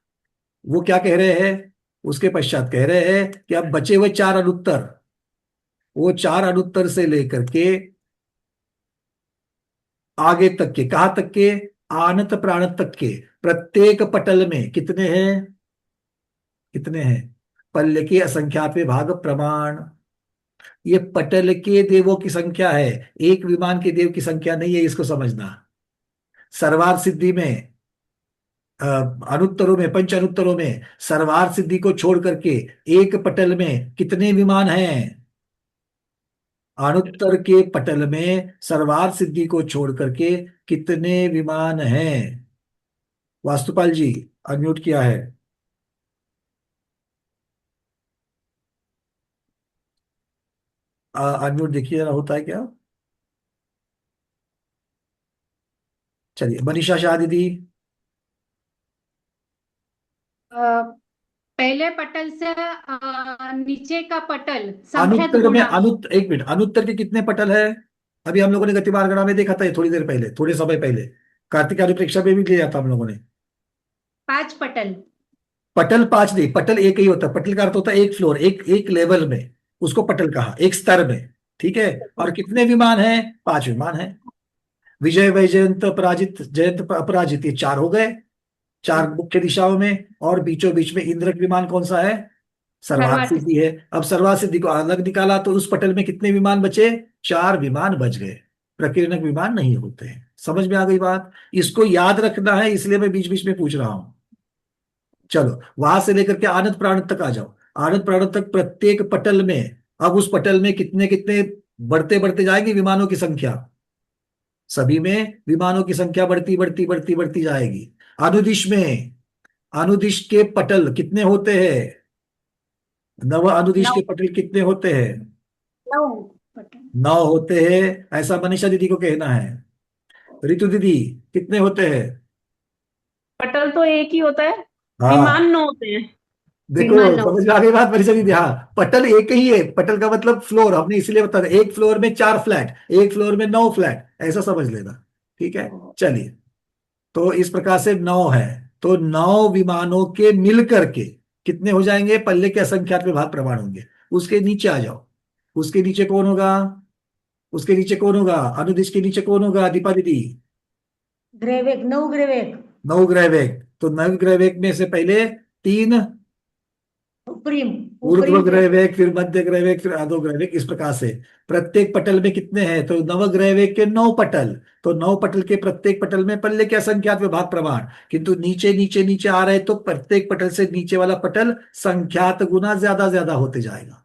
वो क्या कह रहे हैं? उसके पश्चात कह रहे हैं कि अब बचे हुए 4 अनुत्तर, वो 4 अनुत्तर से लेकर के आगे तक के, कहाँ तक के? आनत प्राणत तक के प्रत्येक पटल में कितने हैं? कितने हैं? पल्ल के असंख्यात भाग प्रमाण। ये पटल के देवों की संख्या है, एक विमान के देव की संख्या नहीं है, इसको समझना। सर्वार्थ सिद्धि में अनुत्तरों में, पंच अनुत्तरों में सर्वार्थ सिद्धि को छोड़ करके एक पटल में कितने विमान हैं? अनुत्तर के पटल में सर्वार्थ सिद्धि को छोड़ करके कितने विमान हैं? वास्तुपाल जी, अनम्यूट किया है। अनम्यूट देखिए जरा, होता है क्या? चलिए, मनीषा शाह दीदी। पहले पटल से नीचे का पटल संख्या अनुत्तर में गुना। एक मिनट, अनुत्तर के कितने पटल है? अभी हम लोगों ने गतिमान गणना में देखा था, ये थोड़ी देर पहले, थोड़े समय पहले कार्तिक अनुप्रेक्षा में भी लिया था हम लोगों ने। 5 पटल। पटल 5 नहीं, पटल एक ही होता है। पटल का अर्थ होता है एक फ्लोर, एक एक लेवल में, उसको पटल कहा, एक स्तर में। ठीक है। और कितने विमान हैं? 5 विमान हैं। विजय वैजयंत अपराजित जयंत अपराजित, ये 4 हो गए, 4 मुख्य दिशाओं में। और बीचों बीच में इंद्रक विमान कौन सा है? सर्वार्थ सर्वार्थ सिद्धि है। अब सर्वार्थ सिद्धि को अलग निकाला तो उस पटल में कितने विमान बचे? 4 विमान बच गए। प्रकीर्णक विमान नहीं होते हैं। समझ में आ गई बात? इसको याद रखना है, इसलिए मैं बीच बीच में पूछ रहा हूं। चलो, वहां से लेकर के आनंद प्राणत तक आ जाओ। आनंद प्राणत तक प्रत्येक पटल में, अब उस पटल में कितने कितने बढ़ते बढ़ते जाएंगे विमानों की संख्या? सभी में विमानों की संख्या बढ़ती बढ़ती बढ़ती बढ़ती जाएगी। अनुदिश में, अनुदिश के पटल कितने होते हैं? नव अनुदिश 9 के पटल कितने होते हैं? 9 पटल। 9 होते हैं, ऐसा मनीषा दीदी को कहना है। रितु दीदी, कितने होते हैं? पटल तो एक ही होता है, हाँ, विमान 9 होते हैं। देखो विमान 9। समझ में आ गई बात मनीषा दीदी? हाँ, पटल एक ही है। पटल का मतलब फ्लोर, हमने इसलिए बता दिया, एक फ्लोर में 4 फ्लैट, एक फ्लोर में 9 फ्लैट, ऐसा समझ लेना। ठीक है, चलिए। तो इस प्रकार से 9 है। तो 9 विमानों के मिल करके कितने हो जाएंगे? पल्ले के असंख्यात में भाग प्रमाण होंगे। उसके नीचे आ जाओ। उसके नीचे कौन होगा? उसके नीचे कौन होगा? अनुदिश के नीचे कौन होगा दीपा दीदी? ग्रेवेक, 9 ग्रेवेक। 9 ग्रहवेग। तो 9 ग्रहवेग में से पहले 3 उपरिम ऊर्ध्व उपरिम ग्रहवेग, फिर मध्य ग्रहवेग, फिर अधो ग्रहवेग, इस प्रकार से प्रत्येक पटल में कितने हैं? तो नव ग्रहवेग के 9 पटल। तो 9 पटल के प्रत्येक पटल में पल्ले के असंख्यात विभाग प्रमाण, किंतु नीचे नीचे नीचे आ रहे तो प्रत्येक पटल से नीचे वाला पटल संख्यात गुना ज्यादा ज्यादा होते जाएगा।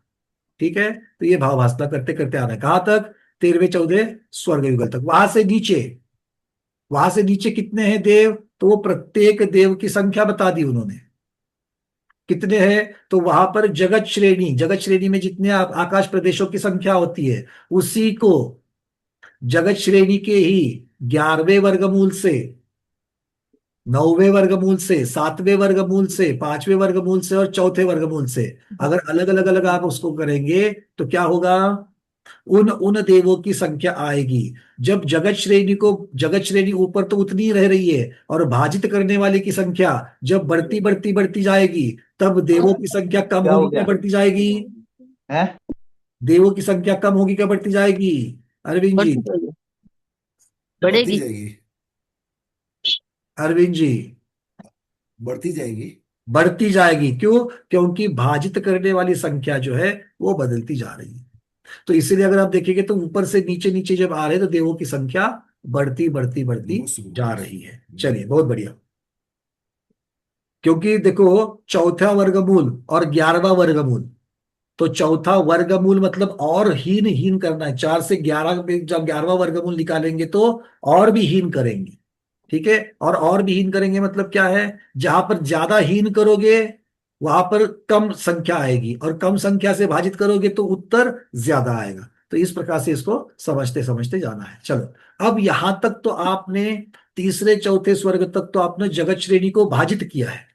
ठीक है। तो ये भाव वासना करते करते आ रहा है कहां तक? 13वें 14 स्वर्ग युगल तक। वहां से नीचे, वहां से नीचे कितने हैं देव? तो वो प्रत्येक देव की संख्या बता दी उन्होंने, कितने हैं। तो वहां पर जगत श्रेणी, जगत श्रेणी में जितने आकाश प्रदेशों की संख्या होती है, उसी को जगत श्रेणी के ही 11वें वर्गमूल से, 9वें वर्गमूल से, 7वें वर्गमूल से, 5वें वर्गमूल से और चौथे वर्गमूल से अगर अलग अलग अलग आप उसको करेंगे तो क्या होगा? उन उन देवों की संख्या आएगी। जब जगत श्रेणी को, जगत श्रेणी ऊपर तो उतनी ही रह रही है, और भाजित करने वाले की संख्या जब बढ़ती बढ़ती बढ़ती जाएगी, तब देवों की संख्या कम क्या हो होगी क्या गया बढ़ती जाएगी? है? देवों की संख्या कम होगी क्या बढ़ती जाएगी? अरविंद जी, बढ़ती जाएगी, बढ़ती बढ़ेगी। जाएगी। अरविंद जी, बढ़ती जाएगी। बढ़ती जाएगी। क्यों? क्योंकि भाजित करने वाली संख्या जो है वो बदलती जा रही है। तो इसीलिए अगर आप देखेंगे तो ऊपर से नीचे नीचे जब आ रहे हैं तो देवों की संख्या बढ़ती बढ़ती बढ़ती जा रही है। चलिए, बहुत बढ़िया। क्योंकि देखो, चौथा वर्गमूल और 11वां वर्गमूल, तो चौथा वर्गमूल मतलब और हीन हीन करना है। 4 से 11 में जब 11वां वर्गमूल निकालेंगे तो और भी हीन करेंगे। ठीक है। और भी हीन करेंगे मतलब क्या है? जहां पर ज्यादा हीन करोगे वहां पर कम संख्या आएगी, और कम संख्या से भाजित करोगे तो उत्तर ज्यादा आएगा। तो इस प्रकार से इसको समझते समझते जाना है। चलो, अब यहां तक तो आपने तीसरे चौथे स्वर्ग तक तो आपने जगत श्रेणी को भाजित किया है।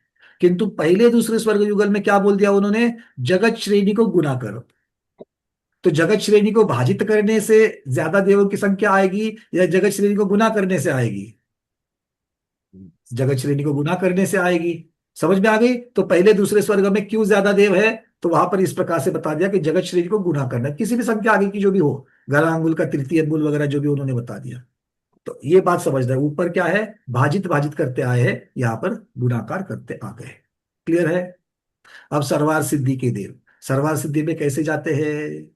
किंतु पहले दूसरे स्वर्ग युगल में क्या बोल दिया उन्होंने, जगत श्रेणी को गुना करो। तो जगत श्रेणी को भाजित करने से ज्यादा देवों की संख्या आएगी या जगत श्रेणी को गुना करने से आएगी? जगत श्रेणी को गुना करने से आएगी। समझ में आ गई? तो पहले दूसरे स्वर्ग में क्यों ज्यादा देव है, तो वहां पर इस प्रकार से बता दिया कि जगत श्रेणी को गुना करना, किसी भी संख्या आगे की जो भी हो, घरांगुल का तृतीय अंगुल वगैरह जो भी उन्होंने बता दिया। तो ये बात समझना है, ऊपर क्या है, भाजित भाजित करते आए हैं, यहाँ पर गुणाकार करते आ गए। क्लियर है? अब सर्वार सिद्धि के देव, सर्वार सिद्धि में कैसे जाते हैं?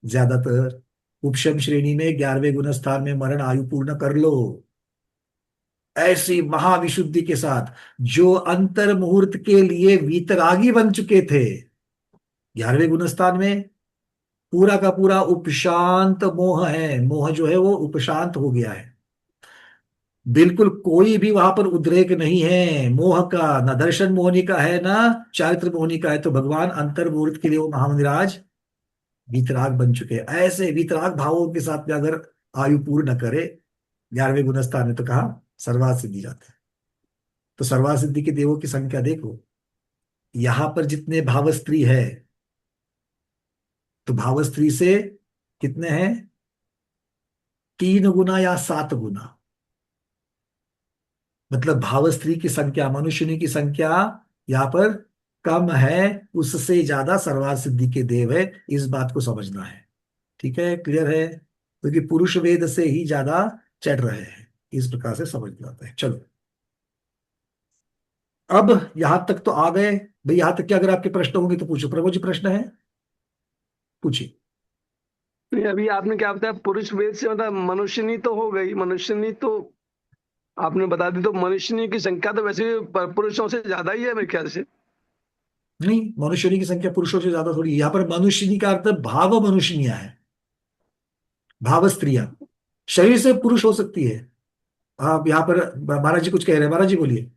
ज्यादातर उपशम श्रेणी में 11वें गुण स्थान में मरण आयु पूर्ण कर लो, ऐसी महाविशुद्धि के साथ जो अंतर मुहूर्त के लिए वीतरागी बन चुके थे। 11वें गुण स्थान में पूरा का पूरा उपशांत मोह है, मोह जो है वो उपशांत हो गया है, बिल्कुल कोई भी वहां पर उद्रेक नहीं है मोह का, ना दर्शन मोहनी का है ना चारित्र मोहनी का है। तो भगवान अंतर मुहूर्त के लिए वो महामंदिराज वीतराग बन चुके हैं। ऐसे वीतराग भावों के साथ में अगर आयु पूर्ण न करे 11वें गुण स्थान में, तो कहा सर्वार सिद्धि जाते हैं। तो सर्वार सिद्धि के देवों की संख्या देखो, यहां पर जितने भाव स्त्री है, तो भाव स्त्री से कितने हैं, 3 गुना या 7 गुना, मतलब भाव स्त्री की संख्या, मनुष्यनी की संख्या यहां पर कम है, उससे ज्यादा सर्वार सिद्धि के देव है। इस बात को समझना है। ठीक है? क्लियर है? क्योंकि पुरुष वेद से ही ज्यादा चढ़ रहे हैं, इस प्रकार से समझ जाता है। चलो अब यहां तक तो आ गए भाई। यहां तक क्या, अगर आपके प्रश्न होंगे तो पूछो। प्रभु जी प्रश्न है, पूछिए। नहीं, अभी आपने क्या बताया, पुरुष वेद से मतलब मनुष्यनी तो हो गई, मनुष्यनी तो आपने बता दी, तो मनुष्यनी की संख्या तो वैसे पुरुषों से ज्यादा ही है मेरे ख्याल से। नहीं, मनुष्यनी की संख्या पुरुषों से ज्यादा थोड़ी। यहाँ पर मनुष्यनी का अर्थ भाव मनुष्यनिया है, भाव स्त्रियां, शरीर से पुरुष हो सकती है। आप यहाँ पर महाराज जी कुछ कह रहे हैं, महाराज जी बोलिए।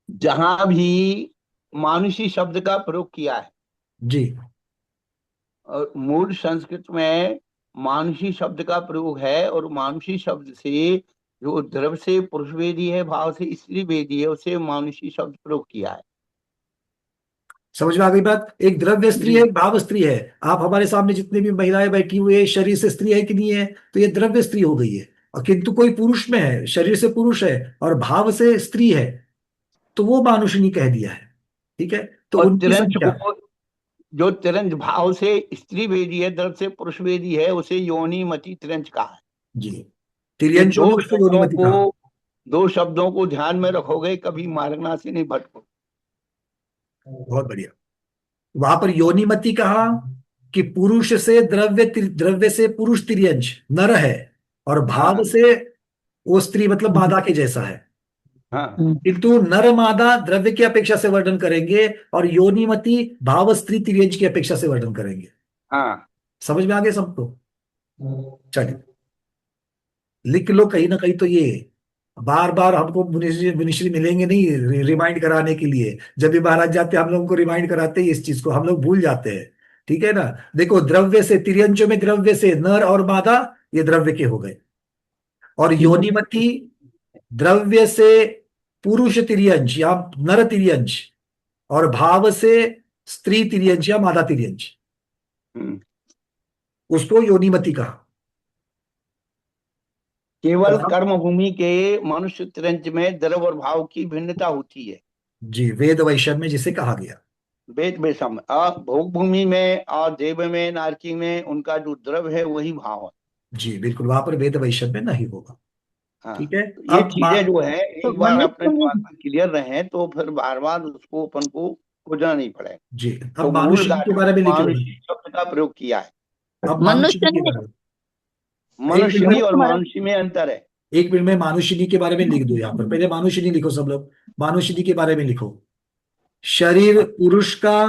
जहां भी मानुषी शब्द का प्रयोग किया है जी, और मूल संस्कृत में मानुषी शब्द का प्रयोग है, और मानुषी शब्द से जो द्रव्य से पुरुष वेदी है, भाव से स्त्री वेदी है, उसे मानुषी शब्द प्रयोग किया है। समझ में आ गई बात? एक द्रव्य स्त्री है, एक भाव स्त्री है। आप हमारे सामने जितने भी महिलाएं बैठी हुई है, शरीर से स्त्री है कि नहीं है, तो ये द्रव्य स्त्री हो गई है। और किंतु कोई पुरुष में है, शरीर से पुरुष है और भाव से स्त्री है, तो वो मानुषिनी कह दिया है। ठीक है? तो और उनकी तिरंज संख्या, को, जो तिरंज भाव से स्त्री वेदी है, द्रव्य से पुरुष वेदी है, उसे योनि मति तिरंज कहा है। जी, तिर्यंचों ने उसको योनिमति कहा। दो शब्दों को ध्यान में रखोगे, कभी मार्गना से नहीं भटको। बहुत बढ़िया। वहां पर योनिमति कहा कि पुरुष से द्रव्य, द्रव्य से पुरुष तिर्यंच नर है, और भाव से वो स्त्री, मतलब मादा के जैसा है। हाँ, किंतु नर मादा द्रव्य की अपेक्षा से वर्णन करेंगे, और योनिमति भाव स्त्री तिर्यंच की अपेक्षा से वर्णन करेंगे। हाँ। समझ में आ गया सबको? चलिए लिख लो कहीं ना कहीं। तो ये बार बार हमको मिनिस्ट्री मिलेंगे नहीं रिमाइंड कराने के लिए। जब भी महाराज जाते हैं हम लोगों को रिमाइंड कराते हैं इस चीज को, हम लोग भूल जाते हैं। ठीक है ना? देखो, द्रव्य से, तिर्यंचों में द्रव्य से नर और मादा, ये द्रव्य के हो गए। और योनिमति द्रव्य से पुरुष तिर्यंच या नर तिर्यंच, और भाव से स्त्री तिर्यंच या मादा तिर्यंच, उसको योनिमति कहा। केवल कर्म भूमि के मनुष्य तिरंज में द्रव्य और भाव की भिन्नता होती है। जी, वेद वैषम्य में जिसे कहा गया। वेद वैषम्य, भोग भूमि में और देव में, नारकी में उनका जो द्रव्य है वही भाव है। जी बिल्कुल, वहां पर वेद वैषम्य नहीं होगा। हाँ, ठीक है? तो ये चीजें जो है, एक बार मनुष्य अपने दिमाग में क्लियर रहे तो फिर बार बार उसको अपन को खोजना नहीं पड़ेगा। जी, तो अब मूल मानुषिनी के बारे में लिख लो। मानुषी शब्द का प्रयोग किया है। अब मानुषिनी के बारे में, मनुष्यनी और मानुषी में अंतर है। एक मिनट में मानुषिनी के बारे में लिख दो। यहाँ पर पहले मानुषिनी लिखो सब लोग। मानुषिनी के बारे में लिखो, शरीर पुरुष का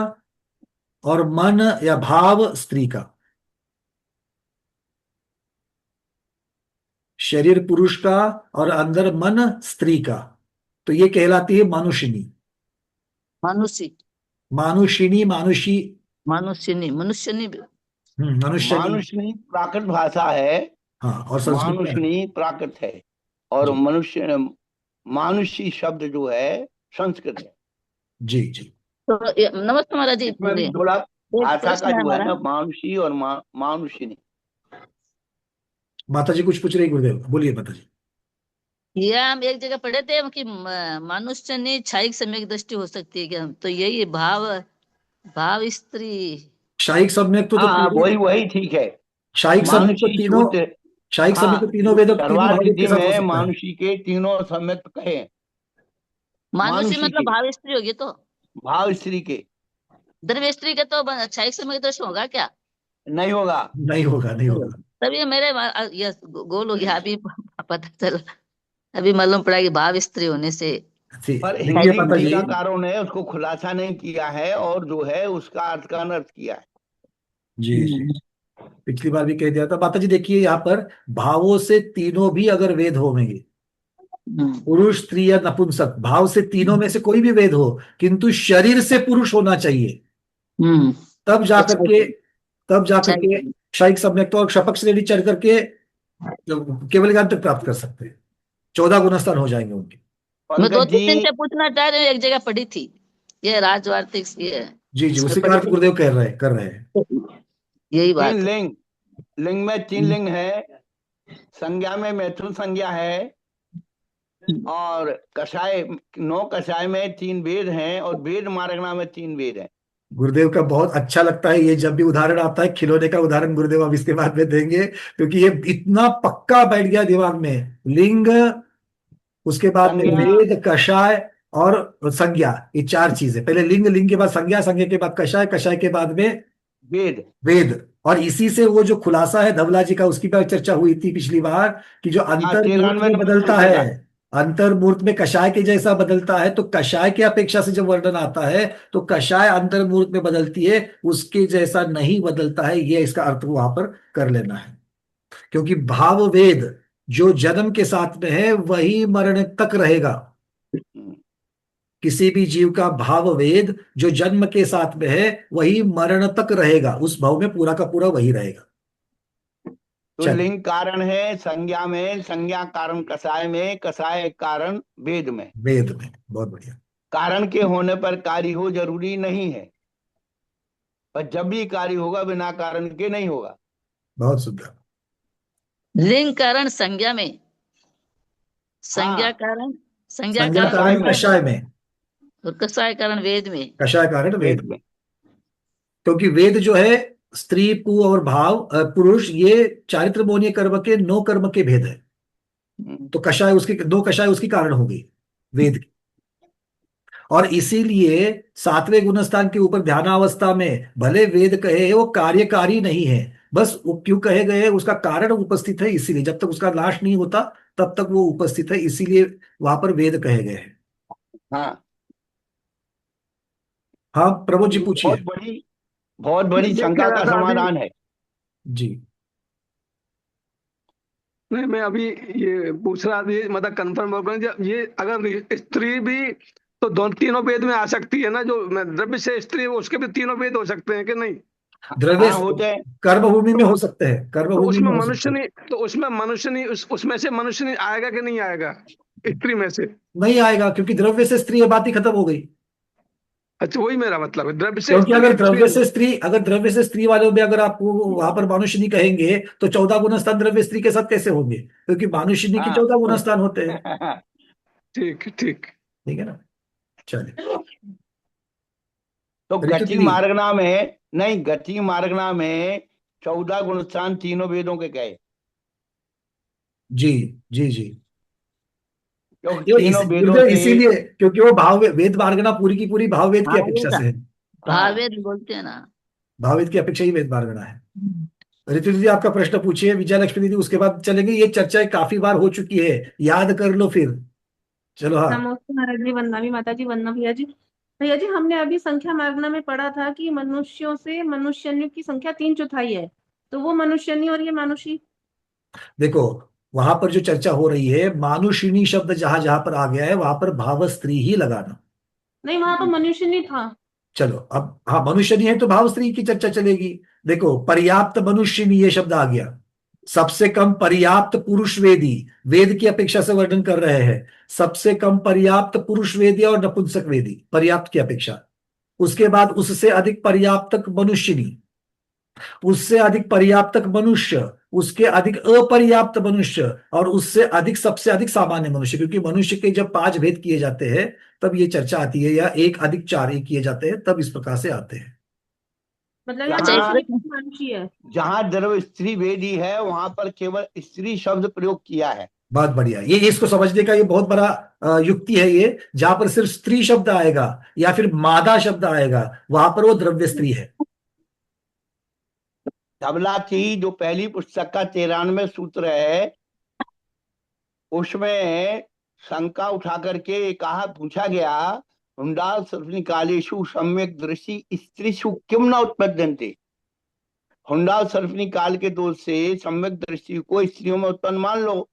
और मन या भाव स्त्री का। शरीर पुरुष का और अंदर मन स्त्री का, तो ये कहलाती है मानुषिनी। मानुषी, मानुषिनी, मानुषी, मानुषिनी, मनुष्यनी, मनुष्य, मानुषनी प्राकृत भाषा है। हाँ, और संस्कृत में मानुषनी प्राकृत है। और जी मनुष्य मानुषी शब्द जो है संस्कृत है। जी जी। तो नमस्ते महाराज जी, इसमें भी बोलिए। थोड़ा एक भाषा प्रश्न का है जो है हमारा। ना मानुषी और मानुषिनी। माता जी कुछ पूछ रही गुरुदेव, बोलिए माता जी। ये हम एक जगह पढ़े थे कि मनुष्य ने क्षयिक सम्यक दृष्टि हो सकती है क्या, तो यही भाव भाव स्त्री। शाइक सम्यक तो हाँ हाँ, तीनों, वही वही ठीक है। शाइक सम्यक तो मानुषी तीनों, सूत्र, शाइक सम्यक तो हाँ, तीनों वेदों, तीनों शर्वात भावों के विधि साथ हो में सकता है। मानुषी के तीनों सम्यक कहे, मानुषी मानुषी मतलब के भाव स्त्री होगी, तो भाव स्त्री के द्रव्य स्त्री के तो क्षयिक सम्यक दृष्टि होगा क्या? नहीं होगा। नहीं होगा, नहीं होगा। तभी मेरे ये गोल हो गया अभी पता चला, अभी मालूम पड़ा कि भाव स्त्री होने से पर देखिए क्षयिक हिंदी माता जी, टीकाकारों ने उसको खुलासा नहीं किया है और जो है उसका अर्थ का अनर्थ किया है। जी जी, पिछली बार भी कह दिया था माता जी। देखिए यहाँ पर भावों से तीनों भी अगर वेद होंगे, पुरुष स्त्री या नपुंसक, भाव से तीनों में से कोई भी वेद हो, किंतु शरीर से पुरुष होना चाहिए, हम्म तब जाकर के, तब जाकर के क्षयिक। क्षयिक सम्यक तो और शपथ श्रेणी चढ़ करके केवल ज्ञान तक प्राप्त कर सकते हैं। 14 गुणस्थान हो जाएंगे उनके। मैं दो पंकज तीन दिन जी, से पूछना चाह रही हूँ, एक जगह पढ़ी थी ये राजवार्तिक, ये जी जी, इसमें उसी पढ़ी कार्य थी, गुरुदेव कर रहे हैं। यही तीन बात है। लिंग, लिंग में तीन लिंग है, संज्ञा में मैथुन संज्ञा है, और कषाय 9 कषाय में 3 वेद हैं, और वेद मारगना में 3 वेद हैं। गुरुदेव का बहुत अच्छा लगता है ये, जब भी उदाहरण आता है खिलौने का उदाहरण गुरुदेव अब इसके बाद में देंगे, क्योंकि ये इतना पक्का बैठ गया दिमाग में। लिंग, उसके बाद में संज्ञा, वेद, कषाय और संज्ञा, ये 4 चीजें। पहले लिंग, लिंग के बाद संज्ञा, संज्ञा के बाद कषाय, कषाय के बाद में वेद। वेद। और इसी से वो जो खुलासा है धवला जी का, उसकी भी चर्चा हुई थी पिछली बार, कि जो हाँ, अंतर मूर्त 93 में नंबर बदलता सूत्र है, का। अंतर मूर्त में कषाय के जैसा बदलता है, तो कषाय की अपेक्षा से जब वर्णन आता है तो कषाय अंतर मूर्त में बदलती है, उसके जैसा नहीं बदलता है। ये इसका अर्थ वहां पर कर लेना है, क्योंकि भाव वेद जो जन्म के साथ में है वही मरण तक रहेगा। किसी भी जीव का भाव वेद जो जन्म के साथ में है वही मरण तक रहेगा, उस भाव में पूरा का पूरा वही रहेगा। तो चलिए, लिंग कारण है संज्ञा में, संज्ञा कारण कषाय में, कषाय कारण वेद में। वेद में, बहुत बढ़िया। कारण के होने पर कार्य हो जरूरी नहीं है, पर जब भी कार्य होगा बिना कारण के नहीं होगा। बहुत सुंदर। लिंग कारण संज्ञा में, संज्ञा हाँ, कारण, संज्ञा संज्ञा कारण कषाय कारण वेद में, में, कषाय में, और कषाय कारण वेद में। कषाय कारण वेद वेद में। में। क्योंकि वेद जो है स्त्री पु और भाव पुरुष, ये चारित्र मोनीय कर्म के 9 कर्म के भेद है, तो कषाय उसकी 2 कषाय उसकी कारण हो गई वेद की। और इसीलिए 7वें गुणस्थान के ऊपर ध्यानावस्था में भले वेद कहे वो कार्यकारी नहीं है, बस वो क्यों कहे गए उसका कारण उपस्थित है, इसीलिए जब तक उसका नाश नहीं होता तब तक वो उपस्थित है, इसीलिए वहां पर वेद कहे गए हैं। हाँ, हाँ प्रमोद जी ये पूछिए। बहुत बड़ी मैं कह शंका रहा का था अभी, समाधान है। जी नहीं मैं अभी ये पूछ रहा था, ये मतलब कंफर्म हो गया, ये अगर स्त्री भी तो दोनों तीनों वेद में आ सकती है ना, जो द्रव्य से स्त्री उसके भी तीनों वेद हो सकते हैं कि नहीं? द्रव्य हाँ, होते हैं। कर्मभूमि में तो, हो सकते हैं, तो कर्मभूमि उसमें में हो सकते मनुष्य हैं। नहीं, तो उसमें मनुष्य नहीं, उसमें से मनुष्य नहीं आएगा कि नहीं आएगा स्त्री में से? नहीं आएगा, क्योंकि द्रव्य से स्त्री, ये बात ही खत्म हो गई। अच्छा, वही मेरा मतलब है, द्रव्य से क्योंकि स्त्री अगर स्त्री द्रव्य से स्त्री, अगर द्रव्य से स्त्री वालों में अगर आप वहां पर मानुषिनी कहेंगे तो 14 गुणस्थान द्रव्य स्त्री के साथ कैसे होंगे, क्योंकि मानुषिनी के हाँ 14 गुणस्थान होते हैं। ठीक ठीक। ठीक है ना। चलिए, तो ऋतु गति दीदी। मार्गना में नहीं, गति मार्गना में 14 गुणस्थान तीनों वेदों के गए, जी जी जी, क्योंकि ये तीनों वेदों गुरुदेव से। इसीलिए क्योंकि वो भाव वेद मार्गना पूरी की पूरी भाव वेद की अपेक्षा भावेद, से है। हाँ, भावेद बोलते हैं ना। भाव वेद की अपेक्षा ही वेद मार्गना है। ऋतु दीदी आपका प्रश्न पूछिए, विजय लक्ष्मी दीदी उसके बाद चलेंगे। ये चर्चा काफी बार हो चुकी है, याद कर लो फिर। चलो हाँ। नमस्ते महाराज जी, वंदना भी माता जी, वंदना भैया जी। भैया जी, हमने अभी संख्या मार्गना में पढ़ा था कि मनुष्यों से मनुष्यनियों की संख्या 3/4 है, तो वो मनुष्यनी और ये मानुषी। देखो वहां पर जो चर्चा हो रही है, मानुषिणी शब्द जहां जहां पर आ गया है वहां पर भाव स्त्री ही लगाना। नहीं, वहां तो मनुष्यनी था। चलो अब हाँ, मनुष्य नहीं है तो भाव स्त्री की चर्चा चलेगी। देखो पर्याप्त मनुष्य नहीं, ये शब्द आ गया, सबसे कम पर्याप्त पुरुष वेदी, वेद की अपेक्षा से वर्णन कर रहे हैं। सबसे कम पर्याप्त पुरुष वेदी और नपुंसक वेदी, पर्याप्त की अपेक्षा। उसके बाद उससे अधिक पर्याप्तक मनुष्यनी, उससे अधिक पर्याप्तक मनुष्य, उसके अधिक अपर्याप्त मनुष्य, और उससे अधिक सबसे अधिक सामान्य मनुष्य। क्योंकि मनुष्य के जब 5 भेद किए जाते हैं तब ये चर्चा आती है, या 1 अधिक 4 एक किए जाते हैं तब इस प्रकार से आते हैं। मतलब अच्छा, यहाँ इसमें पर मनुष्य है। जहां द्रव स्त्री वेदी है वहां पर केवल स्त्री शब्द प्रयोग किया है। बहुत बढ़िया, ये इसको समझने का ये बहुत बड़ा युक्ति है ये। जहां पर सिर्फ स्त्री शब्द आएगा या फिर मादा शब्द आएगा वहां पर वो द्रव्य स्त्री है। धबला की जो पहली पुस्तक का 93 सूत्र है उसमें शंका उठा करके कहा, पूछा गया, हुंडा सर्वनिकालेषु सम्यक दृष्टि स्त्रीषु किम न उत्पद्यन्ते। हुंडा सर्वनिक काल के दोष से सम्यक दृष्टि को स्त्रियों में उत्पन्न मान लो,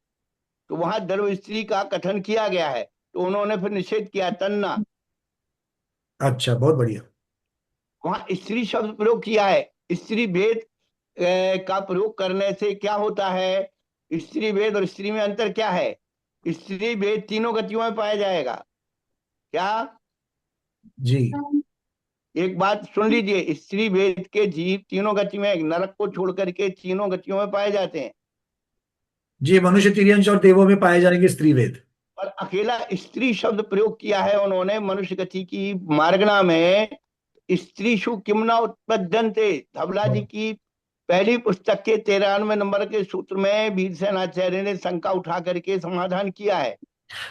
तो वहां द्रव्य स्त्री का कथन किया गया है, तो उन्होंने फिर निषेध किया तन्ना। अच्छा, बहुत बढ़िया। वहां स्त्री शब्द प्रयोग किया है। स्त्री भेद का प्रयोग करने से क्या होता है, स्त्री भेद और स्त्री में अंतर क्या है? स्त्री भेद तीनों गतियों में पाया जाएगा। क्या? जी, एक बात सुन लीजिए, स्त्री भेद के जीव तीनों गति में, नरक को छोड़ करके तीनों गतियों में पाए जाते हैं। जी, मनुष्य, तिर्यंश और देवों में पाए जाएंगे स्त्री वेद। और अकेला स्त्री शब्द प्रयोग किया है उन्होंने मनुष्य गति की मार्गना में। स्त्रीषु किमना उत्पद्यन्ते, धबला जी की पहली पुस्तक के 93 नंबर के सूत्र में वीरसेनाचार्य ने शंका उठा करके समाधान किया है।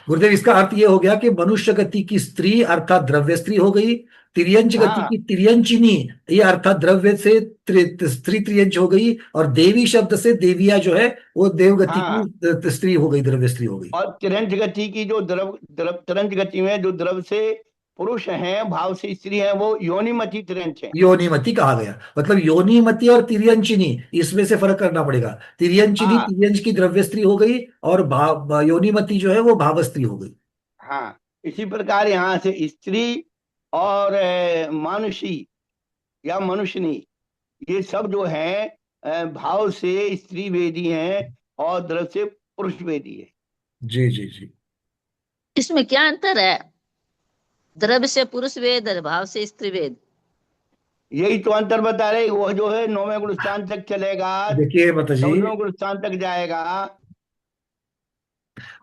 गुरुदेव, इसका अर्थ ये हो गया कि मनुष्य गति की स्त्री अर्थात द्रव्य स्त्री हो गई, तिर्यंच गति हाँ। की तिर्यंचिनी ये अर्थात द्रव्य से स्त्री तिर्यंच हो गई, और देवी शब्द से देविया जो है वो देव गति हाँ। की स्त्री हो गई, द्रव्य स्त्री हो गई। और तिरंज गति की जो तिरंज गति में जो द्रव से पुरुष हैं, भाव से स्त्री हैं, वो योनिमति तिरंज है। योनिमति कहा गया, मतलब योनिमति और तिर्यंचिनी इसमें से फर्क करना पड़ेगा। तिर्यंचिनी हाँ। तिर्यंच की द्रव्य स्त्री हो गई, और योनिमति जो है वो भाव स्त्री हो गई। हाँ, इसी प्रकार यहाँ से स्त्री और मानुषी या मनुष्यनी ये सब जो है भाव से स्त्री वेदी हैं और द्रव से पुरुष वेदी है। जी जी जी। इसमें क्या अंतर है? द्रव्य से पुरुष वेद और भाव से स्त्री वेद। यही तो अंतर बता रहे, वो जो है 9वें गुण स्थान तक चलेगा, देखिए माता जी, 14वें गुण स्थान तक जाएगा,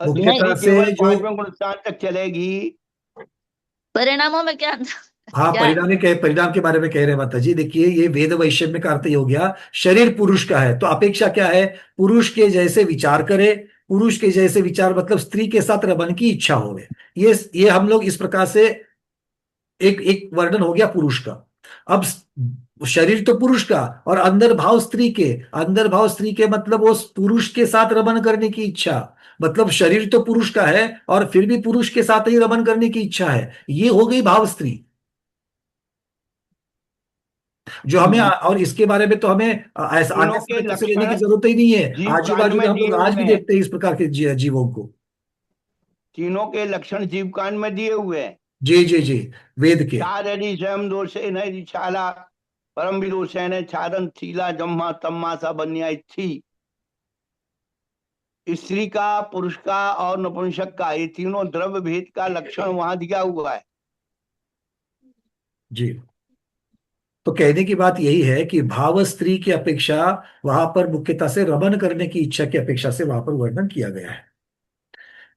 मुख्यतः से केवल जो 5वें गुण स्थान तक चलेगी। परिणामों में क्या अंतर? हाँ, क्या है? परिणाम के बारे में कह रहे हैं माता जी। देखिए, ये वेद वैषम्य का अर्थ ये हो गया, शरीर पुरुष का है तो अपेक्षा क्या है, पुरुष के जैसे विचार करे। पुरुष के जैसे विचार मतलब स्त्री के साथ रमन की इच्छा हो। ये हम लोग इस प्रकार से एक एक वर्णन हो गया पुरुष का। अब शरीर तो पुरुष का और अंदर भाव स्त्री के, अंदर भाव स्त्री के मतलब वो पुरुष के साथ रमन करने की इच्छा। मतलब शरीर तो पुरुष का है और फिर भी पुरुष के साथ ही रमन करने की इच्छा है, ये हो गई भाव स्त्री जो हमें। और इसके बारे में तो हमें ऐसा तीनों आगे के से लेने की लक्षण जरूरत ही नहीं है। जीव आजू कांड बाजू में में हम दिए लोग आज भी हुए हैं। देखते हैं इस प्रकार के जीवों को। तीनों के लक्षण जीव कांड में दिए हुए हैं। जी जी जी, वेद के। चाररि स्वयं दोषे न छाला परम विदोषेन छादन थीला जम्मा तम्मा सा बन्या थी। स्त्री का, पुरुष का और नपुंसक का, ये तीनों द्रव्य भेद का लक्षण वहां दिया हुआ है। जी, तो कहने की बात यही है कि भाव स्त्री की अपेक्षा वहां पर मुख्यतः से रमन करने की इच्छा की अपेक्षा से वहां पर वर्णन किया गया है।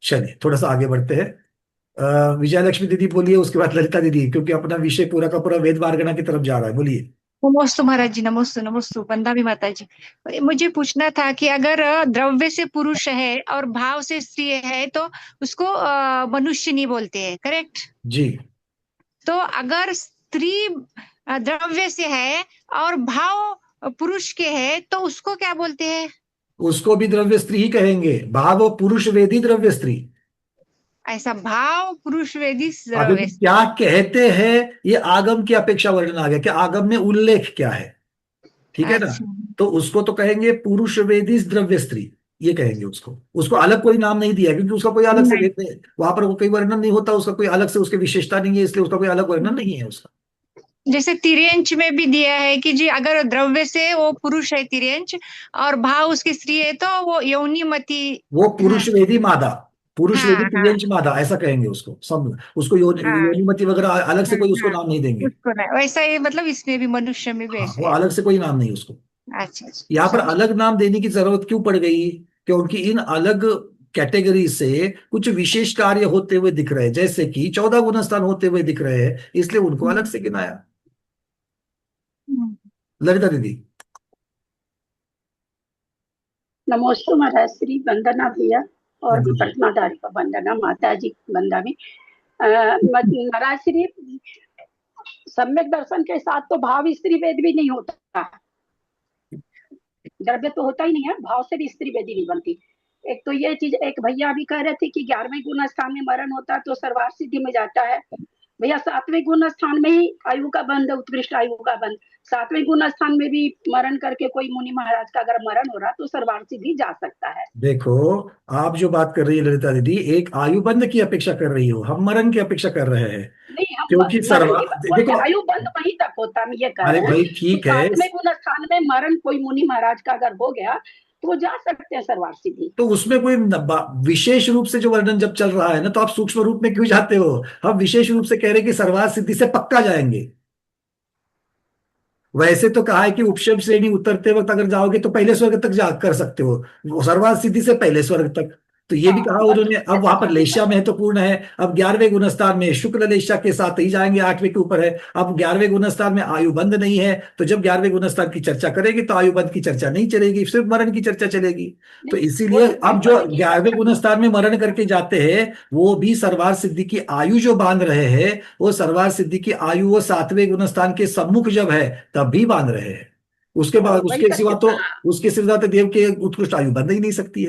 चलिए थोड़ा सा आगे बढ़ते हैं। विजयलक्ष्मी दीदी बोलिए, उसके बाद ललिता दीदी, क्योंकि अपना विषय पूरा का पूरा वेद वार्गणा की तरफ जा रहा है। बोलिए। नमोस्तु महाराज जी, नमोस्तु नमोस्तु, वंदा भी माता जी। मुझे पूछना था कि अगर द्रव्य से पुरुष है और भाव से स्त्री है तो उसको मनुष्य नहीं बोलते हैं, करेक्ट? जी। तो अगर स्त्री द्रव्य से है और भाव पुरुष के है तो उसको क्या बोलते हैं? उसको भी द्रव्य स्त्री ही कहेंगे। भाव पुरुष वेदी द्रव्य स्त्री। ऐसा भाव पुरुष वेदी अभी द्रव्य। क्या कहते हैं ये आगम की अपेक्षा वर्णन आ गया कि आगम में उल्लेख क्या है, ठीक है ना। तो उसको तो कहेंगे पुरुष वेदी द्रव्य स्त्री, ये कहेंगे उसको। उसको अलग कोई नाम नहीं दिया क्योंकि उसका कोई अलग से वहां पर कोई वर्णन नहीं होता, उसका कोई अलग से उसकी विशेषता नहीं है, इसलिए उसका कोई अलग वर्णन नहीं है उसका। जैसे तिर्यंच में भी दिया है कि जी अगर द्रव्य से वो पुरुष है तिर्यंच और भाव उसकी स्त्री है तो वो योनिमति। वो पुरुष हाँ वेदी मादा, पुरुष वेदी हाँ हाँ तिर्यंच मादा ऐसा कहेंगे उसको, सब उसको हाँ योनिमति वगैरह अलग से कोई उसको हाँ नाम नहीं देंगे। उसको नहीं वैसा ही मतलब इसमें भी मनुष्य में भी हाँ, ऐसे वो है। अलग से कोई नाम नहीं उसको। अच्छा अच्छा यहाँ पर समझ। अलग नाम देने की जरूरत क्यों पड़ गई? क्योंकि इन अलग कैटेगरी से कुछ विशेष कार्य होते हुए दिख रहे हैं, जैसे कि 14 गुणस्थान होते हुए दिख रहे हैं, इसलिए उनको अलग से गिनाया। हम्म। ललिता दीदी। नमोस्तु महाराज श्री वंदना भैया और हाँ जी। प्रतिमाधारी को वंदना माता जी वंदा में महाराज श्री सम्यक दर्शन के साथ तो भाव स्त्री वेद भी नहीं होता, द्रव्य तो होता ही नहीं है, भाव से भी स्त्री वेदी नहीं बनती। एक तो ये चीज, एक भैया अभी कह रहे थे कि 11वें गुण स्थान में मरण होता है तो सर्वार सिद्धि में जाता है। भैया 7वें गुण स्थान में ही आयु का बंध, उत्कृष्ट आयु का बंध। 7वें गुण स्थान में भी मरण करके कोई मुनि महाराज का अगर मरण हो रहा तो सर्वार सिद्धि जा सकता है। देखो, आप जो बात कर रही है ललिता दीदी, एक आयु बंध की अपेक्षा कर रही हो, हम मरण की अपेक्षा कर रहे हैं। नहीं, हम क्योंकि मरण सर्वा की देखो, आयु बंध वहीं तक होता है, हम ये कह अरे रहे हैं भाई कि ठीक है, 7वें गुण स्थान में मरण कोई मुनि महाराज का अगर हो गया तो वो जा सकते हैं सर्वार सिद्धि। तो उसमें कोई विशेष रूप से जो वर्णन जब चल रहा है ना, तो आप सूक्ष्म रूप में क्यों जाते हो? हम विशेष रूप से कह रहे हैं कि सर्वार सिद्धि से पक्का जाएंगे। वैसे तो कहा है कि उपशम श्रेणी उतरते वक्त अगर जाओगे तो पहले स्वर्ग तक जा कर सकते हो, वो सर्वार सिद्धि से पहले स्वर्ग तक। तो ये भी कहा उन्होंने। अब वहां पर लेशा महत्वपूर्ण है। अब 11वें गुणस्थान में शुक्ल लेशा के साथ ही जाएंगे, 8वें के ऊपर है। अब 11वें गुणस्थान में आयु बंध नहीं है, तो जब 11वें गुणस्थान की चर्चा करेगी तो आयु बंध की चर्चा नहीं चलेगी, सिर्फ मरण की चर्चा चलेगी। तो इसीलिए अब जो 11वें गुणस्थान में मरण करके जाते हैं वो भी सर्वार सिद्धि की आयु जो बांध रहे हैं, वो सर्वार सिद्धि की आयु वो 7वें गुणस्थान के सम्मुख जब है तब भी बांध रहे हैं। उसके बाद उसके सिवा तो देव के उत्कृष्ट आयु बंध ही नहीं सकती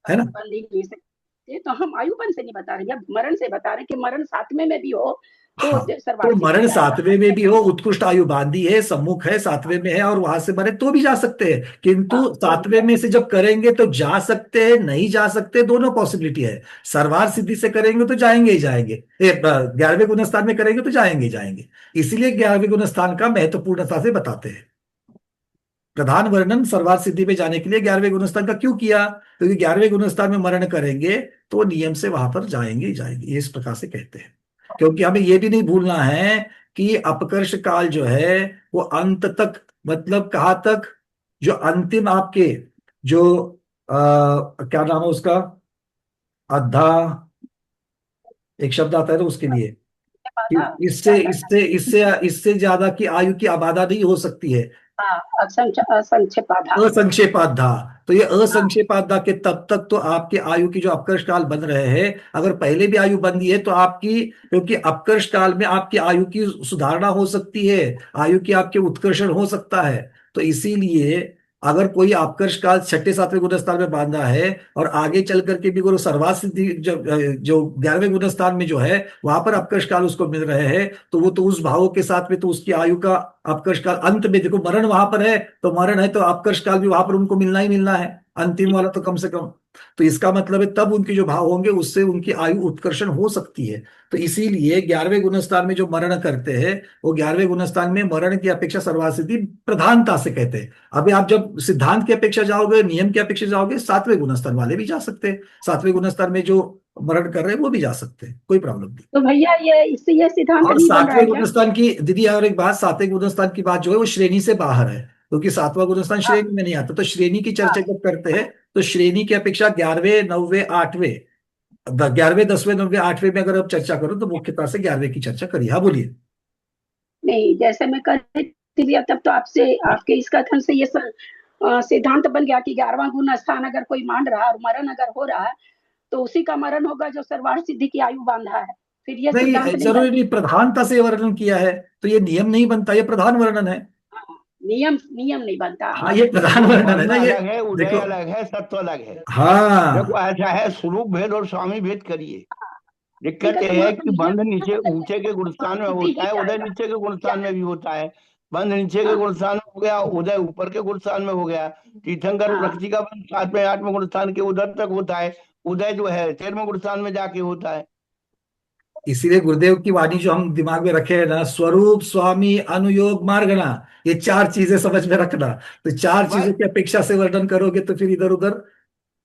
है ना? बंद ही नहीं सकते, तो हम आयु बंध से नहीं बता रहे, मरण से बता रहे कि मरण 7वें में भी हो तो हाँ, सर्वार तो मरण 7वें में भी हो, उत्कृष्ट आयु बांधी है, सम्मुख है, 7वें में है और वहां से मरे तो भी जा सकते हैं। किंतु 7वें में से जब करेंगे तो जा सकते हैं, नहीं जा सकते, दोनों पॉसिबिलिटी है। सर्वार सिद्धि से करेंगे तो जाएंगे ही जाएंगे, 11वें गुणस्थान में करेंगे तो जाएंगे ही जाएंगे। इसीलिए 11वें गुणस्थान का महत्वपूर्णता से बताते हैं। प्रधान वर्णन सर्वार सिद्धि में जाने के लिए 11वें गुणस्थान का क्यों किया? क्योंकि 11वें गुणस्थान में मरण करेंगे तो नियम से वहां पर जाएंगे ही जाएंगे, ये इस प्रकार से कहते हैं। क्योंकि हमें यह भी नहीं भूलना है कि अपकर्ष काल जो है वो अंत तक, मतलब कहाँ तक, जो अंतिम आपके जो क्या नाम है उसका, अद्धा एक शब्द आता है तो उसके लिए कि इससे इससे इससे इससे ज्यादा की आयु की आबादा नहीं हो सकती है। असंक्षेपाधा। तो ये असंक्षेपाधा के तब तक तो आपके आयु की जो अपकर्ष काल बन रहे हैं, अगर पहले भी आयु बंधी है तो आपकी, क्योंकि अपकर्ष काल में आपकी आयु की सुधारणा हो सकती है, आयु की आपके उत्कर्षण हो सकता है। तो इसीलिए अगर कोई अपकर्ष काल 6ठे 7वें गुणस्थान में बांधा है और आगे चल करके भी गुरु सर्वार सिद्धि जो 11वें गुणस्थान में जो है वहां पर अपकर्ष काल उसको मिल रहे हैं, तो वो तो उस भावों के साथ में तो उसकी आयु का अपकर्ष काल अंत में, देखो मरण वहां पर है तो मरण है तो अपकर्ष काल भी वहां पर उनको मिलना ही मिलना है, अंतिम वाला तो कम से कम। तो इसका मतलब है तब उनके जो भाव होंगे उससे उनकी आयु उत्कर्षण हो सकती है। तो इसीलिए 11वें गुणस्थान में जो मरण करते हैं वो 11वें गुणस्थान में मरण की अपेक्षा सर्वार सिद्धि प्रधानता से कहते हैं। अभी आप जब सिद्धांत की अपेक्षा जाओगे, नियम की अपेक्षा जाओगे, 7वें गुणस्थान वाले भी जा सकते हैं, 7वें गुणस्थान में जो मरण कर रहे हैं वो भी जा सकते हैं, कोई प्रॉब्लम नहीं। तो भैया ये सिद्धांत और नहीं बन रहा है 7वें गुणस्थान की दीदी, और एक बात, 7वें गुणस्थान की बात जो है वो श्रेणी से बाहर है, क्योंकि 7वां गुणस्थान श्रेणी में नहीं आता। तो श्रेणी की चर्चा जब करते हैं तो श्रेणी की अपेक्षा 11वें 9वें 8वें 11वें 10वें 9वें 8वें में अगर आप चर्चा करो तो मुख्यतः से 11वें की चर्चा करिए। हाँ बोलिए। नहीं, जैसे मैं कर रही थी तब तो आपसे आपके इस कथन से ये सिद्धांत बन गया कि 11वां गुण स्थान अगर कोई मान रहा और मरण अगर हो रहा है तो उसी का मरण होगा जो सर्वार सिद्धि की आयु बांधा है। फिर ये नहीं, जरूरी नहीं, प्रधानता से वर्णन किया है तो ये नियम नहीं बनता, ये प्रधान वर्णन है। नियम नहीं बनता। हाँ, ये प्रधान वर्णन है ना, ये अलग है, उदय देखो अलग है, सत्व अलग है। हाँ, देखो ऐसा है, स्वरूप भेद और स्वामी भेद करिए। दिक्कत यह है कि बंध नीचे ऊंचे के गुणस्थान में होता है, उदय नीचे के गुणस्थान में भी होता है। बंध नीचे के गुणस्थान में हो गया, उदय ऊपर के गुणस्थान में हो गया। तीर्थंकर वृक्षि का बंध 7वें 8वें गुणस्थान के उधर तक होता है, उदय जो है 13वें गुणस्थान में जाके होता है। इसीलिए गुरुदेव की वाणी जो हम दिमाग में रखे हैं ना, स्वरूप स्वामी अनुयोग मार्गना, ये चार चीजें समझ में रखना। तो चार चीजों की अपेक्षा से वर्णन करोगे तो फिर इधर उधर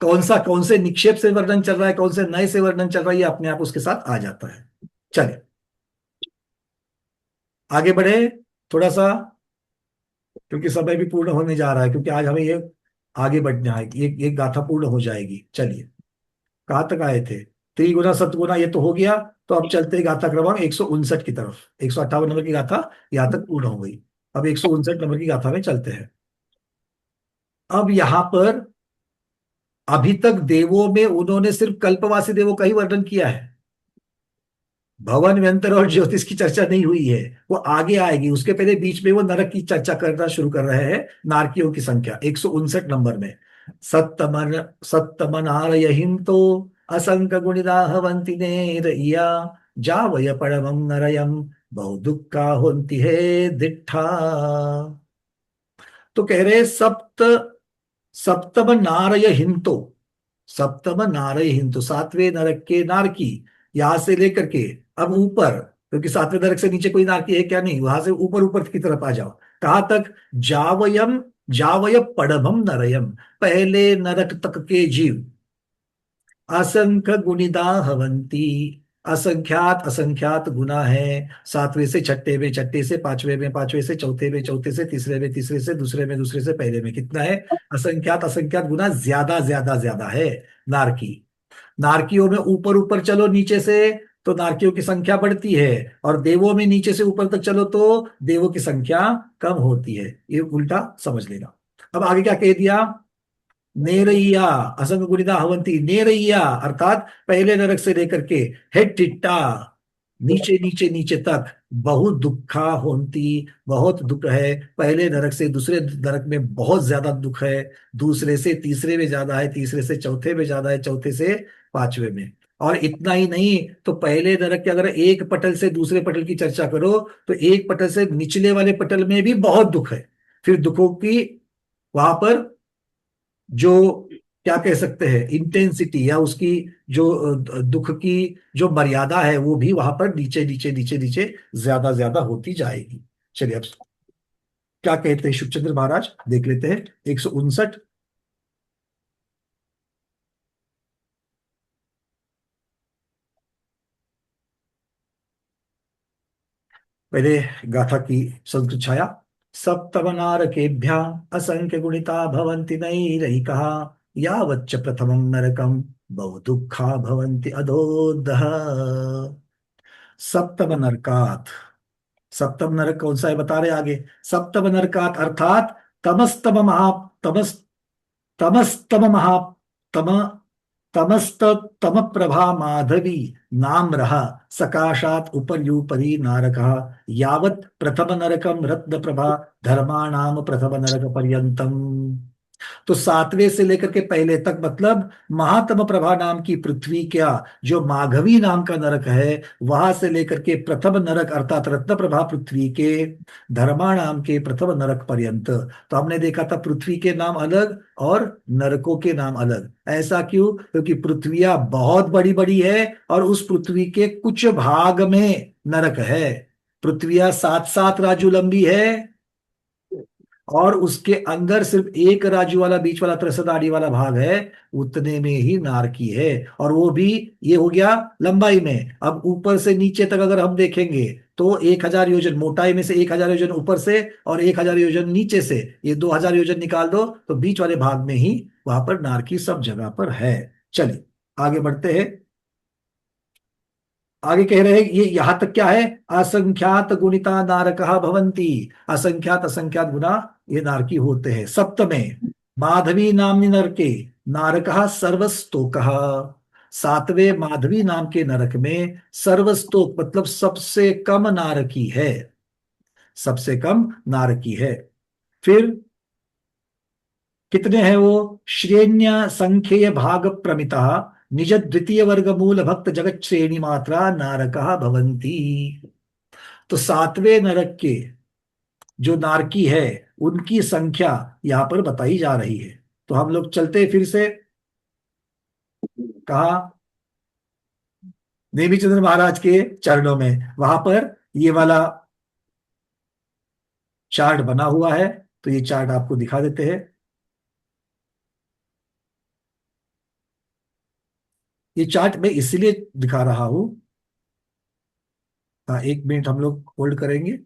कौन से निक्षेप से वर्णन चल रहा है, कौन से नए से वर्णन चल रहा है, ये अपने आप उसके साथ आ जाता है। चलिए आगे बढ़े थोड़ा सा, क्योंकि समय भी पूर्ण होने जा रहा है, क्योंकि आज हमें ये आगे बढ़ना है, ये गाथा पूर्ण हो जाएगी। चलिए कहाँ तक आए थे? त्रिगुना सतगुना ये तो हो गया। तो अब चलते हैं गाथा क्रमांक 159 की तरफ। 158 नंबर की गाथा यहाँ तक पूर्ण हो गई। अब 159 नंबर की गाथा में चलते हैं। अब यहां पर अभी तक देवों में उन्होंने सिर्फ कल्पवासी देवों का ही वर्णन किया है, भवन व्यंतर और ज्योतिष की चर्चा नहीं हुई है, वो आगे आएगी। उसके पहले बीच में वो नरक की चर्चा करना शुरू कर रहे हैं। नारकियों की संख्या 159 नंबर में। सत्तमन सत्तमनारयहिं तो असंक गुणिदाहवंति नेरयिया जावय परमं नरयं बहु दुःखा होन्ति हे दिट्ठा। तो कह रहे सप्तम नारय हिंतो, सप्तम नारय हिंतो, सातवें नरक के नारकी, यहां से लेकर के अब ऊपर, क्योंकि सातवें नरक से नीचे कोई नारकी है क्या? नहीं, वहां से ऊपर ऊपर की तरफ आ जाओ। कहां तक? जावयम जावय पड़भम नरयम, पहले नरक तक के जीव। असंख्य गुणिदा हवंती, असंख्यात असंख्यात गुना है। सातवें से छठे में, छठे से पांचवे में, पांचवे से चौथे में, चौथे से तीसरे में, तीसरे से दूसरे में, दूसरे से पहले में। कितना है? असंख्यात असंख्यात गुना, ज्यादा ज्यादा ज्यादा है नारकी। नारकियों में ऊपर ऊपर चलो नीचे से तो नारकियों की संख्या बढ़ती है, और देवों में नीचे से ऊपर तक चलो तो देवों की संख्या कम होती है। ये उल्टा समझ लेना। अब आगे क्या कह दिया? नेरैया असंग गुणिदा हवंती, नेरैया अर्थात पहले नरक से लेकर के हेड टिट्टा, नीचे नीचे नीचे तक, बहुत दुखा होती, बहुत दुख है। पहले नरक से दूसरे नरक में बहुत ज्यादा दुख है, दूसरे से तीसरे में ज्यादा है, तीसरे से चौथे में ज्यादा है, चौथे से पांचवे में। और इतना ही नहीं, तो पहले नरक के अगर एक पटल से दूसरे पटल की चर्चा करो तो एक पटल से निचले वाले पटल में भी बहुत दुख है। फिर दुखों की वहां पर जो क्या कह सकते हैं इंटेंसिटी, या उसकी जो दुख की जो मर्यादा है, वो भी वहां पर नीचे नीचे नीचे नीचे ज्यादा ज्यादा होती जाएगी। चलिए अब क्या कहते हैं शुभचंद्र महाराज, देख लेते हैं 159। पहले गाथा की संस्कृत छाया। सप्तमनारकेभ्यः असंख्य गुणिता भवन्ति नैरैकः यावच्च प्रथमं नरकं बहु दुःखा भवन्ति अधोदः। सप्तम नरकात, सप्तम नरक कौन सा है बता रहे आगे। सप्तम नरकात अर्थात तमस्तम महा तमस तमस्तम महा तम तमस्तम प्रभा माधवी नाम रहा सकाशात उपर्युपरि नारकः यावत् प्रथम नरकम रत्न प्रभा धर्माणाम प्रथम नरक पर्यंतम। तो सातवें से लेकर के पहले तक, मतलब महातम प्रभा नाम की पृथ्वी, क्या जो माघवी नाम का नरक है, वहां से लेकर के प्रथम नरक अर्थात रत्न प्रभा पृथ्वी के धर्मा नाम के प्रथम नरक पर्यंत। तो हमने देखा था पृथ्वी के नाम अलग और नरकों के नाम अलग। ऐसा क्यों? क्योंकि पृथ्वियां बहुत बड़ी बड़ी है और उस पृथ्वी के कुछ भाग में नरक है। पृथ्वियां 7-7 राजू लंबी है और उसके अंदर सिर्फ एक राजू वाला बीच वाला त्रसदारी वाला भाग है, उतने में ही नारकी है। और वो भी ये हो गया लंबाई में। अब ऊपर से नीचे तक अगर हम देखेंगे तो 1000 योजन मोटाई में से 1000 योजन ऊपर से और 1000 योजन नीचे से, ये 2000 योजन निकाल दो तो बीच वाले भाग में ही वहां पर नारकी सब जगह पर है। चलिए आगे बढ़ते हैं। आगे कह रहे हैं ये यहां तक क्या है? असंख्यात गुणिता नारकः भवन्ति, असंख्यात असंख्यात गुना ये नारकी होते हैं। सप्तमे माधवी नामनि नरके नारकः सर्वस्तोकः, सातवें माधवी नाम के नरक में सर्वस्तोक मतलब सबसे कम नारकी है, सबसे कम नारकी है। फिर कितने हैं वो? श्रेण्य संख्येय भाग प्रमिता निज द्वितीय वर्ग मूल भक्त जगत श्रेणी मात्रा नारकः भवन्ति। तो सातवें नरक के जो नारकी है उनकी संख्या यहां पर बताई जा रही है। तो हम लोग चलते फिर से, कहा नेमीचंद्र महाराज के चरणों में, वहां पर ये वाला चार्ट बना हुआ है, तो ये चार्ट आपको दिखा देते हैं। ये चार्ट मैं इसलिए दिखा रहा हूं, हाँ 1 मिनट हम लोग होल्ड करेंगे।